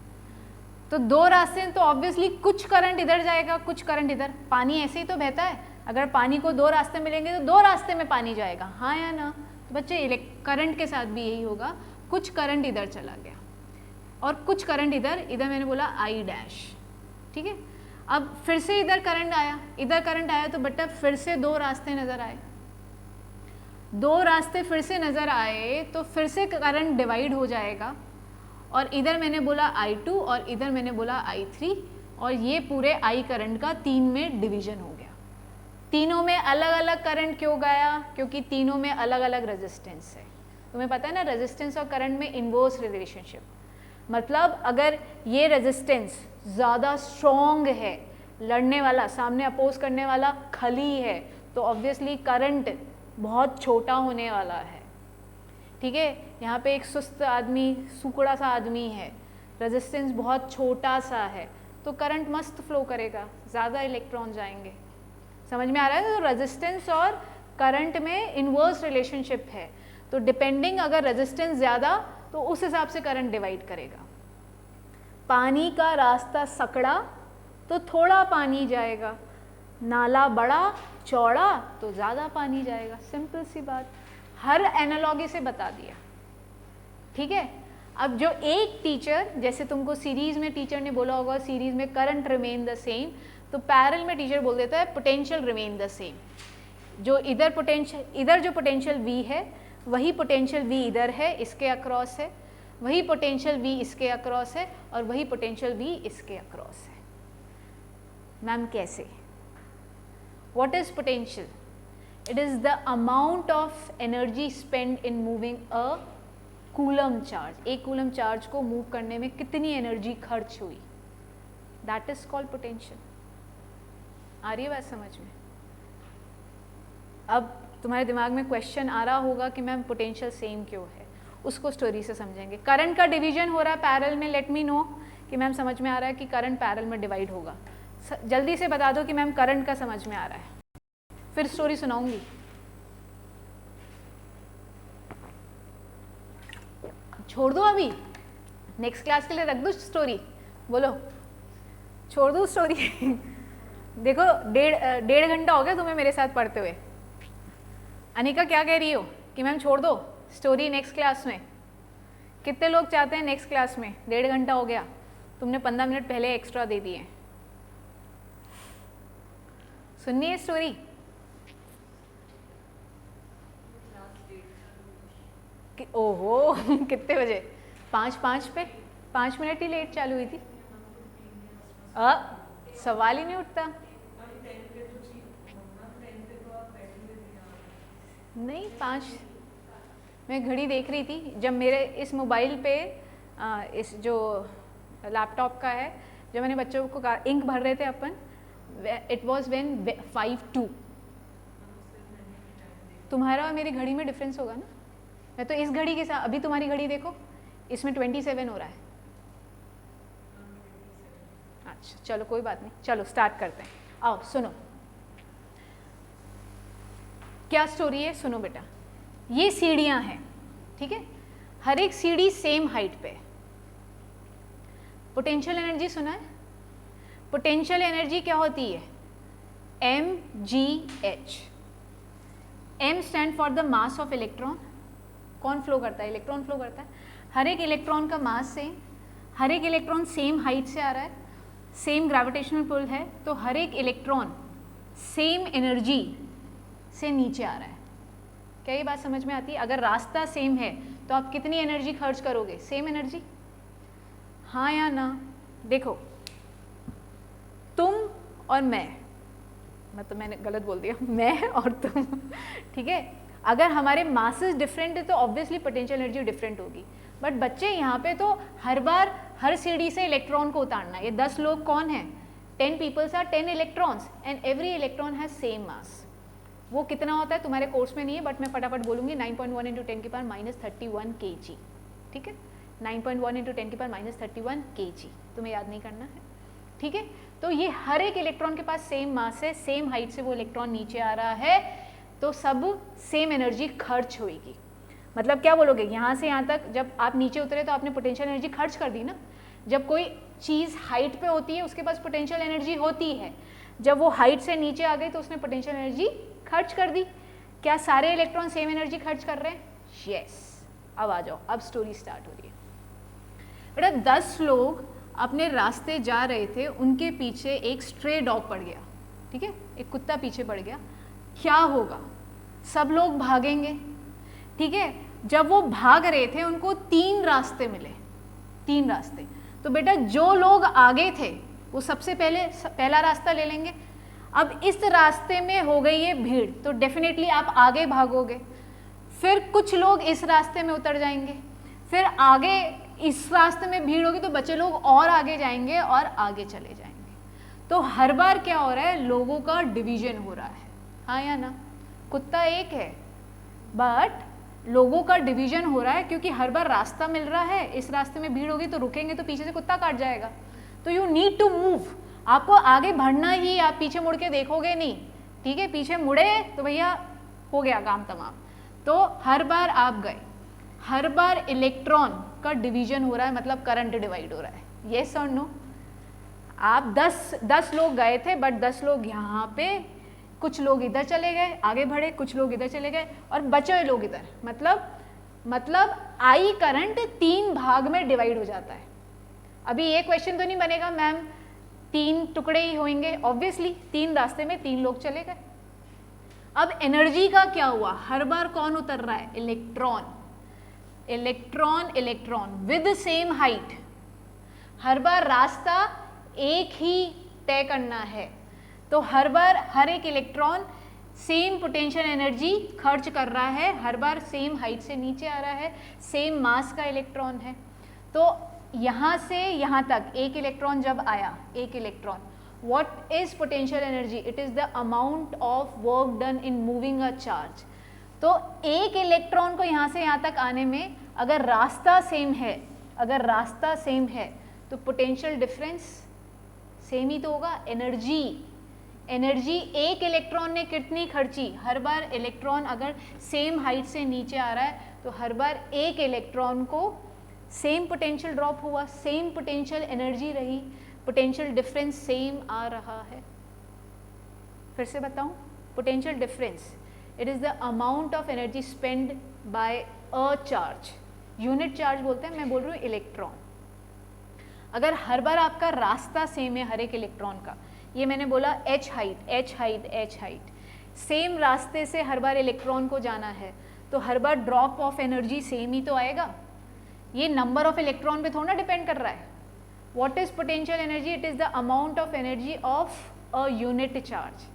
तो दो रास्ते हैं तो ऑब्वियसली कुछ करंट इधर जाएगा, कुछ करंट इधर। पानी ऐसे ही तो बहता है, अगर पानी को दो रास्ते मिलेंगे तो दो रास्ते में पानी जाएगा, हाँ या ना। तो बच्चे करंट के साथ भी यही होगा, कुछ करंट इधर चला गया और कुछ करंट इधर, इधर मैंने बोला आई डैश, ठीक है। अब फिर से इधर करंट आया, इधर करंट आया, तो बेटा फिर से दो रास्ते नज़र आए, दो रास्ते फिर से नज़र आए तो फिर से करंट डिवाइड हो जाएगा, और इधर मैंने बोला I2 और इधर मैंने बोला I3, और ये पूरे I करंट का 3 में डिवीजन हो गया। तीनों में अलग अलग करंट क्यों गया, क्योंकि तीनों में अलग अलग रेजिस्टेंस है। तुम्हें पता है ना, रेजिस्टेंस और करंट में इनवर्स रिलेशनशिप, मतलब अगर ये रेजिस्टेंस ज़्यादा स्ट्रॉन्ग है, लड़ने वाला, सामने अपोज करने वाला खली है, तो ऑब्वियसली करंट बहुत छोटा होने वाला है, ठीक है। यहाँ पे एक सुस्त आदमी, सुकड़ा सा आदमी है, रेजिस्टेंस बहुत छोटा सा है, तो करंट मस्त फ्लो करेगा, ज़्यादा इलेक्ट्रॉन जाएंगे। समझ में आ रहा है? तो रेजिस्टेंस और करंट में इनवर्स रिलेशनशिप है, तो डिपेंडिंग अगर रेजिस्टेंस ज़्यादा तो उस हिसाब से करंट डिवाइड करेगा। पानी का रास्ता सकड़ा तो थोड़ा पानी जाएगा, नाला बड़ा चौड़ा तो ज़्यादा पानी जाएगा, सिंपल सी बात, हर एनालॉजी से बता दिया, ठीक है। अब जो एक टीचर, जैसे तुमको सीरीज में टीचर ने बोला होगा सीरीज में करंट रिमेन द सेम, तो पैरेलल में टीचर बोल देता है पोटेंशियल रिमेन द सेम। जो इधर पोटेंशियल, इधर जो पोटेंशियल V है वही पोटेंशियल V इधर है, इसके अक्रॉस है, वही पोटेंशियल V इसके अक्रॉस है, और वही पोटेंशियल V इसके अक्रॉस है। मैम कैसे? What is potential? It is the amount of energy spent in moving a coulomb charge. एक कूलम चार्ज को मूव करने में कितनी एनर्जी खर्च हुई, that is called potential. आ रही है बात समझ में? अब तुम्हारे दिमाग में क्वेश्चन आ रहा होगा कि मैम पोटेंशियल सेम क्यों है, उसको स्टोरी से समझेंगे। करंट का डिवीजन हो रहा है पैरेलल में, लेट मी नो कि मैम समझ में आ रहा है कि करंट पैरेलल में डिवाइड होगा। जल्दी से बता दो कि मैम करंट का समझ में आ रहा है, फिर स्टोरी सुनाऊंगी। छोड़ दो अभी, नेक्स्ट क्लास के लिए रख दो स्टोरी, बोलो छोड़ दो स्टोरी। देखो 1.5 घंटा हो गया तुम्हें मेरे साथ पढ़ते हुए। अनिका क्या कह रही हो कि मैम छोड़ दो स्टोरी नेक्स्ट क्लास में? कितने लोग चाहते हैं नेक्स्ट क्लास में? 1.5 घंटा हो गया, तुमने 15 मिनट पहले एक्स्ट्रा दे दिए। सुननी है स्टोरी? ओहो कितने बजे? 5 पे, 5 मिनट ही लेट चालू हुई थी। सवाल ही नहीं उठता। नहीं 5, मैं घड़ी देख रही थी जब मेरे इस मोबाइल पे इस जो लैपटॉप का है, जब मैंने बच्चों को इंक भर रहे थे अपन, इट वॉज व्हेन 5:02। तुम्हारा और मेरी घड़ी में डिफरेंस होगा ना? मैं तो इस घड़ी के साथ, अभी तुम्हारी घड़ी देखो, इसमें 27 हो रहा है। अच्छा चलो कोई बात नहीं, चलो स्टार्ट करते हैं। आओ सुनो, क्या स्टोरी है, सुनो बेटा। ये सीढ़ियाँ हैं, ठीक है, हर एक सीढ़ी सेम हाइट पे है। पोटेंशियल एनर्जी सुना है? पोटेंशियल एनर्जी क्या होती है? mgh। m stand for the mass of electron. कौन फ्लो करता है? इलेक्ट्रॉन फ्लो करता है। हर एक इलेक्ट्रॉन का मास सेम, हर एक इलेक्ट्रॉन सेम हाइट से आ रहा है, सेम ग्रेविटेशनल पुल है, तो हर एक इलेक्ट्रॉन सेम एनर्जी से नीचे आ रहा है। क्या ये बात समझ में आती है? अगर रास्ता सेम है तो आप कितनी एनर्जी खर्च करोगे? सेम एनर्जी, हाँ या ना? देखो, तुम और मैं, मतलब मैंने गलत बोल दिया, मैं और तुम, ठीक है, अगर हमारे मासेस डिफरेंट है तो ऑब्वियसली पोटेंशियल एनर्जी डिफरेंट होगी। बट बच्चे यहाँ पे तो हर बार हर सीढ़ी से इलेक्ट्रॉन को उतारना है। ये 10 लोग कौन हैं? 10 peoples are 10 electrons and every electron has same mass. वो कितना होता है तुम्हारे कोर्स में नहीं है, बट मैं फटाफट बोलूँगी, 9.1 × 10 की पावर -31 kg, ठीक है, 9.1 × 10 की पावर -31 kg, तुम्हें याद नहीं करना है, ठीक है। तो ये हर एक इलेक्ट्रॉन के पास सेम मास है, सेम हाइट से वो इलेक्ट्रॉन नीचे आ रहा है, तो सब सेम एनर्जी खर्च होगी। मतलब क्या बोलोगे, यहाँ से यहाँ तक जब आप नीचे उतरे तो आपने पोटेंशियल एनर्जी खर्च कर दी ना। जब कोई चीज़ हाइट पे होती है उसके पास पोटेंशियल एनर्जी होती है, जब वो हाइट से नीचे आ गई तो उसने पोटेंशियल एनर्जी खर्च कर दी। क्या सारे इलेक्ट्रॉन सेम एनर्जी खर्च कर रहे हैं? यस। अब आ जाओ, अब स्टोरी स्टार्ट हो रही है बेटा। 10 लोग अपने रास्ते जा रहे थे, उनके पीछे एक स्ट्रे डॉग पड़ गया, ठीक है, एक कुत्ता पीछे पड़ गया। क्या होगा? सब लोग भागेंगे, ठीक है। जब वो भाग रहे थे उनको 3 रास्ते मिले, 3 रास्ते। तो बेटा जो लोग आगे थे वो सबसे पहला रास्ता ले लेंगे। अब इस रास्ते में हो गई है भीड़, तो डेफिनेटली आप आगे भागोगे। फिर कुछ लोग इस रास्ते में उतर जाएंगे, फिर आगे इस रास्ते में भीड़ होगी तो बच्चे लोग और आगे जाएंगे और आगे चले जाएंगे। तो हर बार क्या हो रहा है? लोगों का डिवीजन हो रहा है, हाँ या ना? कुत्ता एक है बट लोगों का डिवीजन हो रहा है, क्योंकि हर बार रास्ता मिल रहा है। इस रास्ते में भीड़ होगी तो रुकेंगे तो पीछे से कुत्ता काट जाएगा। तो यू नीड टू मूव, आपको आगे बढ़ना ही, आप पीछे मुड़ के देखोगे नहीं, ठीक है। पीछे मुड़े तो भैया हो गया काम तमाम। तो हर बार आप गए, हर बार इलेक्ट्रॉन का डिवीजन हो रहा है, मतलब करंट डिवाइड हो रहा है। येस और नो? आप 10 लोग गए थे बट 10 लोग यहाँ पे, कुछ लोग इधर चले गए आगे बढ़े, कुछ लोग इधर चले गए और बचे हुए लोग इधर। मतलब आई करंट 3 भाग में डिवाइड हो जाता है। अभी ये क्वेश्चन तो नहीं बनेगा मैम 3 टुकड़े ही होंगे, ऑब्वियसली 3 रास्ते में 3 लोग चले गए। अब एनर्जी का क्या हुआ? हर बार कौन उतर रहा है? Electron, electron, electron with same height. हर बार रास्ता एक ही तय करना है, तो हर बार हर एक इलेक्ट्रॉन सेम पोटेंशियल एनर्जी खर्च कर रहा है, हर बार सेम हाइट से नीचे आ रहा है, सेम मास का इलेक्ट्रॉन है। तो यहाँ से यहाँ तक एक इलेक्ट्रॉन जब आया, एक electron, what is potential energy? It is the amount of work done in moving a charge. तो एक इलेक्ट्रॉन को यहाँ से यहाँ तक आने में अगर रास्ता सेम है, अगर रास्ता सेम है तो पोटेंशियल डिफरेंस सेम ही तो होगा। एनर्जी एक इलेक्ट्रॉन ने कितनी खर्ची? हर बार इलेक्ट्रॉन अगर सेम हाइट से नीचे आ रहा है तो हर बार एक इलेक्ट्रॉन को सेम पोटेंशियल ड्रॉप हुआ, सेम पोटेंशियल एनर्जी रही, पोटेंशियल डिफरेंस सेम आ रहा है। फिर से बताऊं, potential difference it is the amount of energy spend by a charge, unit charge बोलते हैं, मैं बोल रही हूँ इलेक्ट्रॉन। अगर हर बार आपका रास्ता सेम है हर एक इलेक्ट्रॉन का, ये मैंने बोला h हाइट, सेम रास्ते से हर बार इलेक्ट्रॉन को जाना है तो हर बार ड्रॉप ऑफ एनर्जी सेम ही तो आएगा। ये नंबर ऑफ इलेक्ट्रॉन पे थोड़ा डिपेंड कर रहा है। What is potential energy? It is the amount of energy of a unit charge.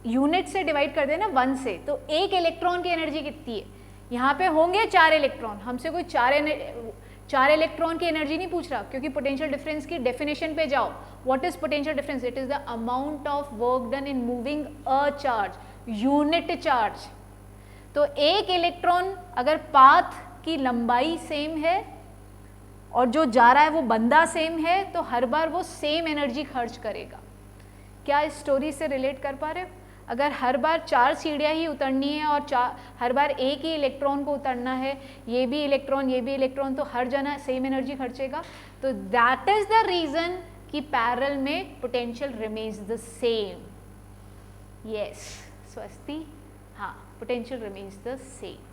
Unit से डिवाइड कर देना 1 से, तो एक इलेक्ट्रॉन की एनर्जी कितनी है? यहाँ पे होंगे 4 इलेक्ट्रॉन, हमसे कोई 4 इलेक्ट्रॉन की एनर्जी नहीं पूछ रहा, क्योंकि पोटेंशियल डिफरेंस की डेफिनेशन पे जाओ। What is potential difference? It is the amount of work done in moving a charge, unit charge. तो एक इलेक्ट्रॉन अगर पाथ की लंबाई सेम है और जो जा रहा है वो बंदा सेम है तो हर बार वो सेम एनर्जी खर्च करेगा। क्या इस स्टोरी से रिलेट कर पा रहे हो? अगर हर बार 4 सीढ़ियाँ ही उतरनी है और हर बार एक ही इलेक्ट्रॉन को उतरना है, ये भी इलेक्ट्रॉन, तो हर जगह सेम एनर्जी खर्चेगा। तो दैट इज द रीजन कि पैरेलल में potential remains the same. Yes Swasti, हाँ पोटेंशियल रिमेन्स द सेम।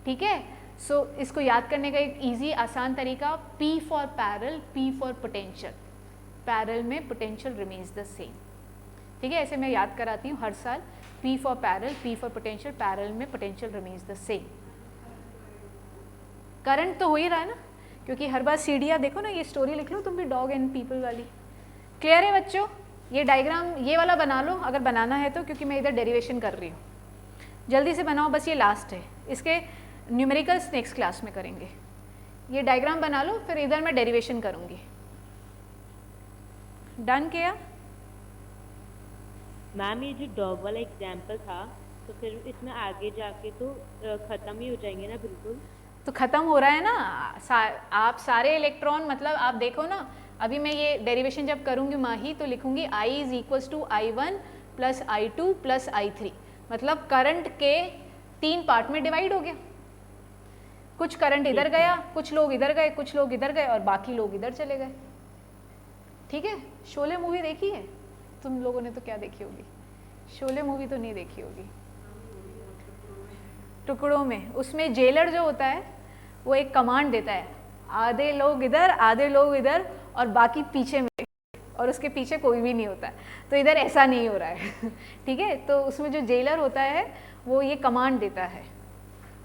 ठीक है, सो इसको याद करने का एक इजी आसान तरीका, P for parallel, P for potential, parallel में पोटेंशियल रिमेन्स द सेम। ठीक है, ऐसे मैं याद कराती हूँ हर साल, P for parallel, P for potential, parallel में potential remains the same. Current तो हो ही रहा है ना, क्योंकि हर बार सीढ़ियाँ देखो ना, ये स्टोरी लिख लो तुम भी डॉग एंड पीपल वाली। क्लियर है बच्चों? ये डायग्राम ये वाला बना लो अगर बनाना है तो, क्योंकि मैं इधर डेरिवेशन कर रही हूँ। जल्दी से बनाओ, बस ये लास्ट है, इसके न्यूमेरिकल्स नेक्स्ट क्लास में करेंगे। ये डायग्राम बना लो, फिर इधर मैं डेरिवेशन करूँगी। डन किया? मैम ये जो डॉग वाला एग्जाम्पल था, तो फिर इसमें आगे जाके तो ख़त्म ही हो जाएंगे ना बिल्कुल। तो ख़त्म हो रहा है ना, आप सारे इलेक्ट्रॉन, मतलब आप देखो ना, अभी मैं ये डेरिवेशन जब करूँगी माही तो लिखूँगी I is equals to I1 plus I2 plus I3, मतलब करंट के 3 पार्ट में डिवाइड हो गया। कुछ करंट इधर गया, कुछ लोग इधर गए, कुछ लोग इधर गए और बाकी लोग इधर चले गए। ठीक है, शोले मूवी देखी है तुम लोगों ने? तो क्या देखी होगी, शोले मूवी तो नहीं देखी होगी। टुकड़ों में, उसमें जेलर जो होता है वो एक कमांड देता है, आधे लोग इधर आधे लोग इधर और बाकी पीछे में, और उसके पीछे कोई भी नहीं होता है। तो इधर ऐसा नहीं हो रहा है। ठीक है, तो उसमें जो जेलर होता है वो ये कमांड देता है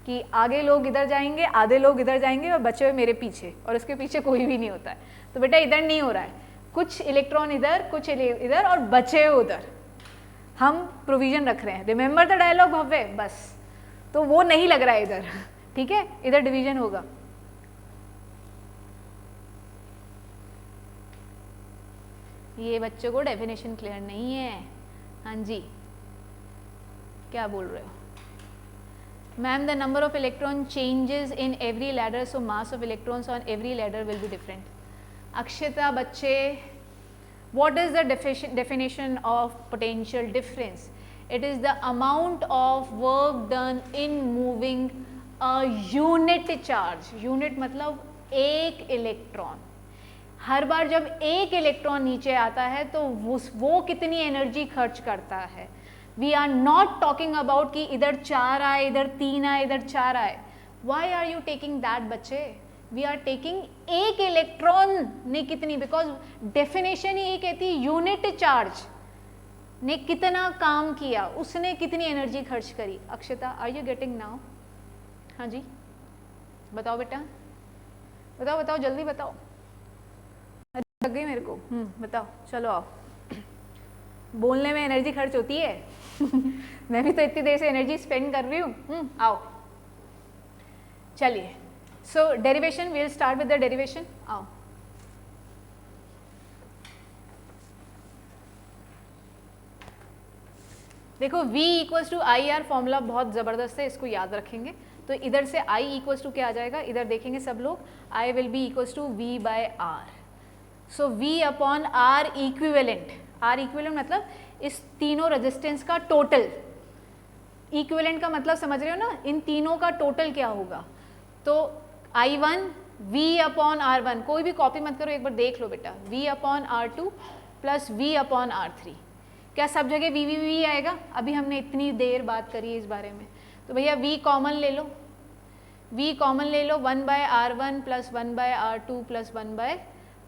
कि आगे लोग इधर जाएंगे, आधे लोग इधर जाएंगे और बचे हुए मेरे पीछे, और उसके पीछे कोई भी नहीं होता है। तो बेटा इधर नहीं हो रहा है, कुछ इलेक्ट्रॉन इधर, कुछ इधर और बचे उधर, हम प्रोविजन रख रहे हैं। रिमेंबर द डायलॉग भव्य, बस। तो वो नहीं लग रहा है इधर। ठीक है, इधर डिवीजन होगा। ये बच्चों को डेफिनेशन क्लियर नहीं है। हाँ जी, क्या बोल रहे हो ma'am? The number of electron changes in every ladder, so mass of electrons on every ladder will be different. Akshata बच्चे, what is the definition of potential difference? It is the amount of work done in moving a unit charge. Unit मतलब एक electron. हर बार जब एक electron नीचे आता है तो वो कितनी एनर्जी खर्च करता है। We are not talking about कि इधर 4 आए, इधर 3 आए, इधर 4 आए। Why are you taking that बच्चे? वी आर टेकिंग एक इलेक्ट्रॉन ने कितनी, बिकॉज डेफिनेशन ही ये कहती है यूनिट चार्ज ने कितना काम किया, उसने कितनी एनर्जी खर्च करी। अक्षता, आर यू गेटिंग नाउ? हाँ जी, बताओ बेटा, बताओ बताओ जल्दी बताओ, लग गई मेरे को। बताओ, चलो आओ। बोलने में एनर्जी खर्च होती है। मैं भी तो इतनी देर से एनर्जी स्पेंड कर रही हूँ। आओ चलिए, so derivation, we will start with the derivation. आओ, देखो V equals to I R formula बहुत ज़बरदस्त है, इसको याद रखेंगे। तो इधर से I इक्वल्स टू क्या आ जाएगा, इधर देखेंगे सब लोग, I will be equals to V by R। So V upon R equivalent, R equivalent मतलब इस तीनों रेजिस्टेंस का टोटल। इक्विवेलेंट का मतलब समझ रहे हो ना, इन तीनों का टोटल क्या होगा। तो I1 V अपॉन R1, कोई भी कॉपी मत करो, एक बार देख लो बेटा, V upon R2 plus V upon R3। क्या सब जगह V आएगा? अभी हमने इतनी देर बात करी है इस बारे में। तो भैया V कॉमन ले लो, V कॉमन ले लो, 1 by R1 plus 1 by R2 plus 1 by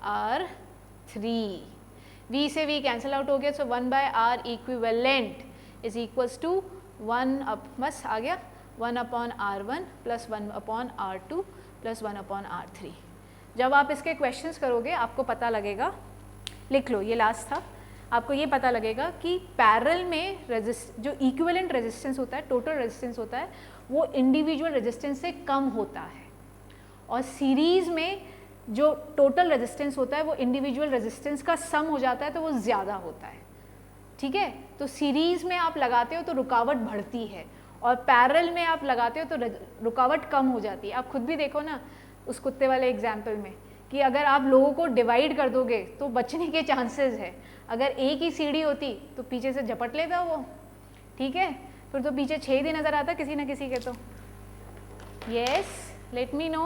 R3। V से V कैंसिल आउट हो गया, so 1 by R equivalent is equals to 1 up, बस आ गया, 1 upon R1 plus 1 upon R2 plus 1 upon R3। जब आप इसके क्वेश्चंस करोगे आपको पता लगेगा, लिख लो ये लास्ट था, आपको ये पता लगेगा कि पैरेलल में जो इक्विवेलेंट रेजिस्टेंस होता है, टोटल रेजिस्टेंस होता है, वो इंडिविजुअल रेजिस्टेंस से कम होता है, और सीरीज में जो टोटल रेजिस्टेंस होता है वो इंडिविजुअल रेजिस्टेंस का सम हो जाता है, तो वो ज़्यादा होता है। ठीक है, तो सीरीज में आप लगाते हो तो रुकावट बढ़ती है, और पैरेलल में आप लगाते हो तो रुकावट कम हो जाती है। आप खुद भी देखो ना उस कुत्ते वाले एग्जाम्पल में कि अगर आप लोगों को डिवाइड कर दोगे तो बचने के चांसेस है। अगर एक ही सीढ़ी होती तो पीछे से झपट लेता वो, ठीक है, फिर तो पीछे 6 ही नज़र आता किसी न किसी के। तो यस, लेट मी नो।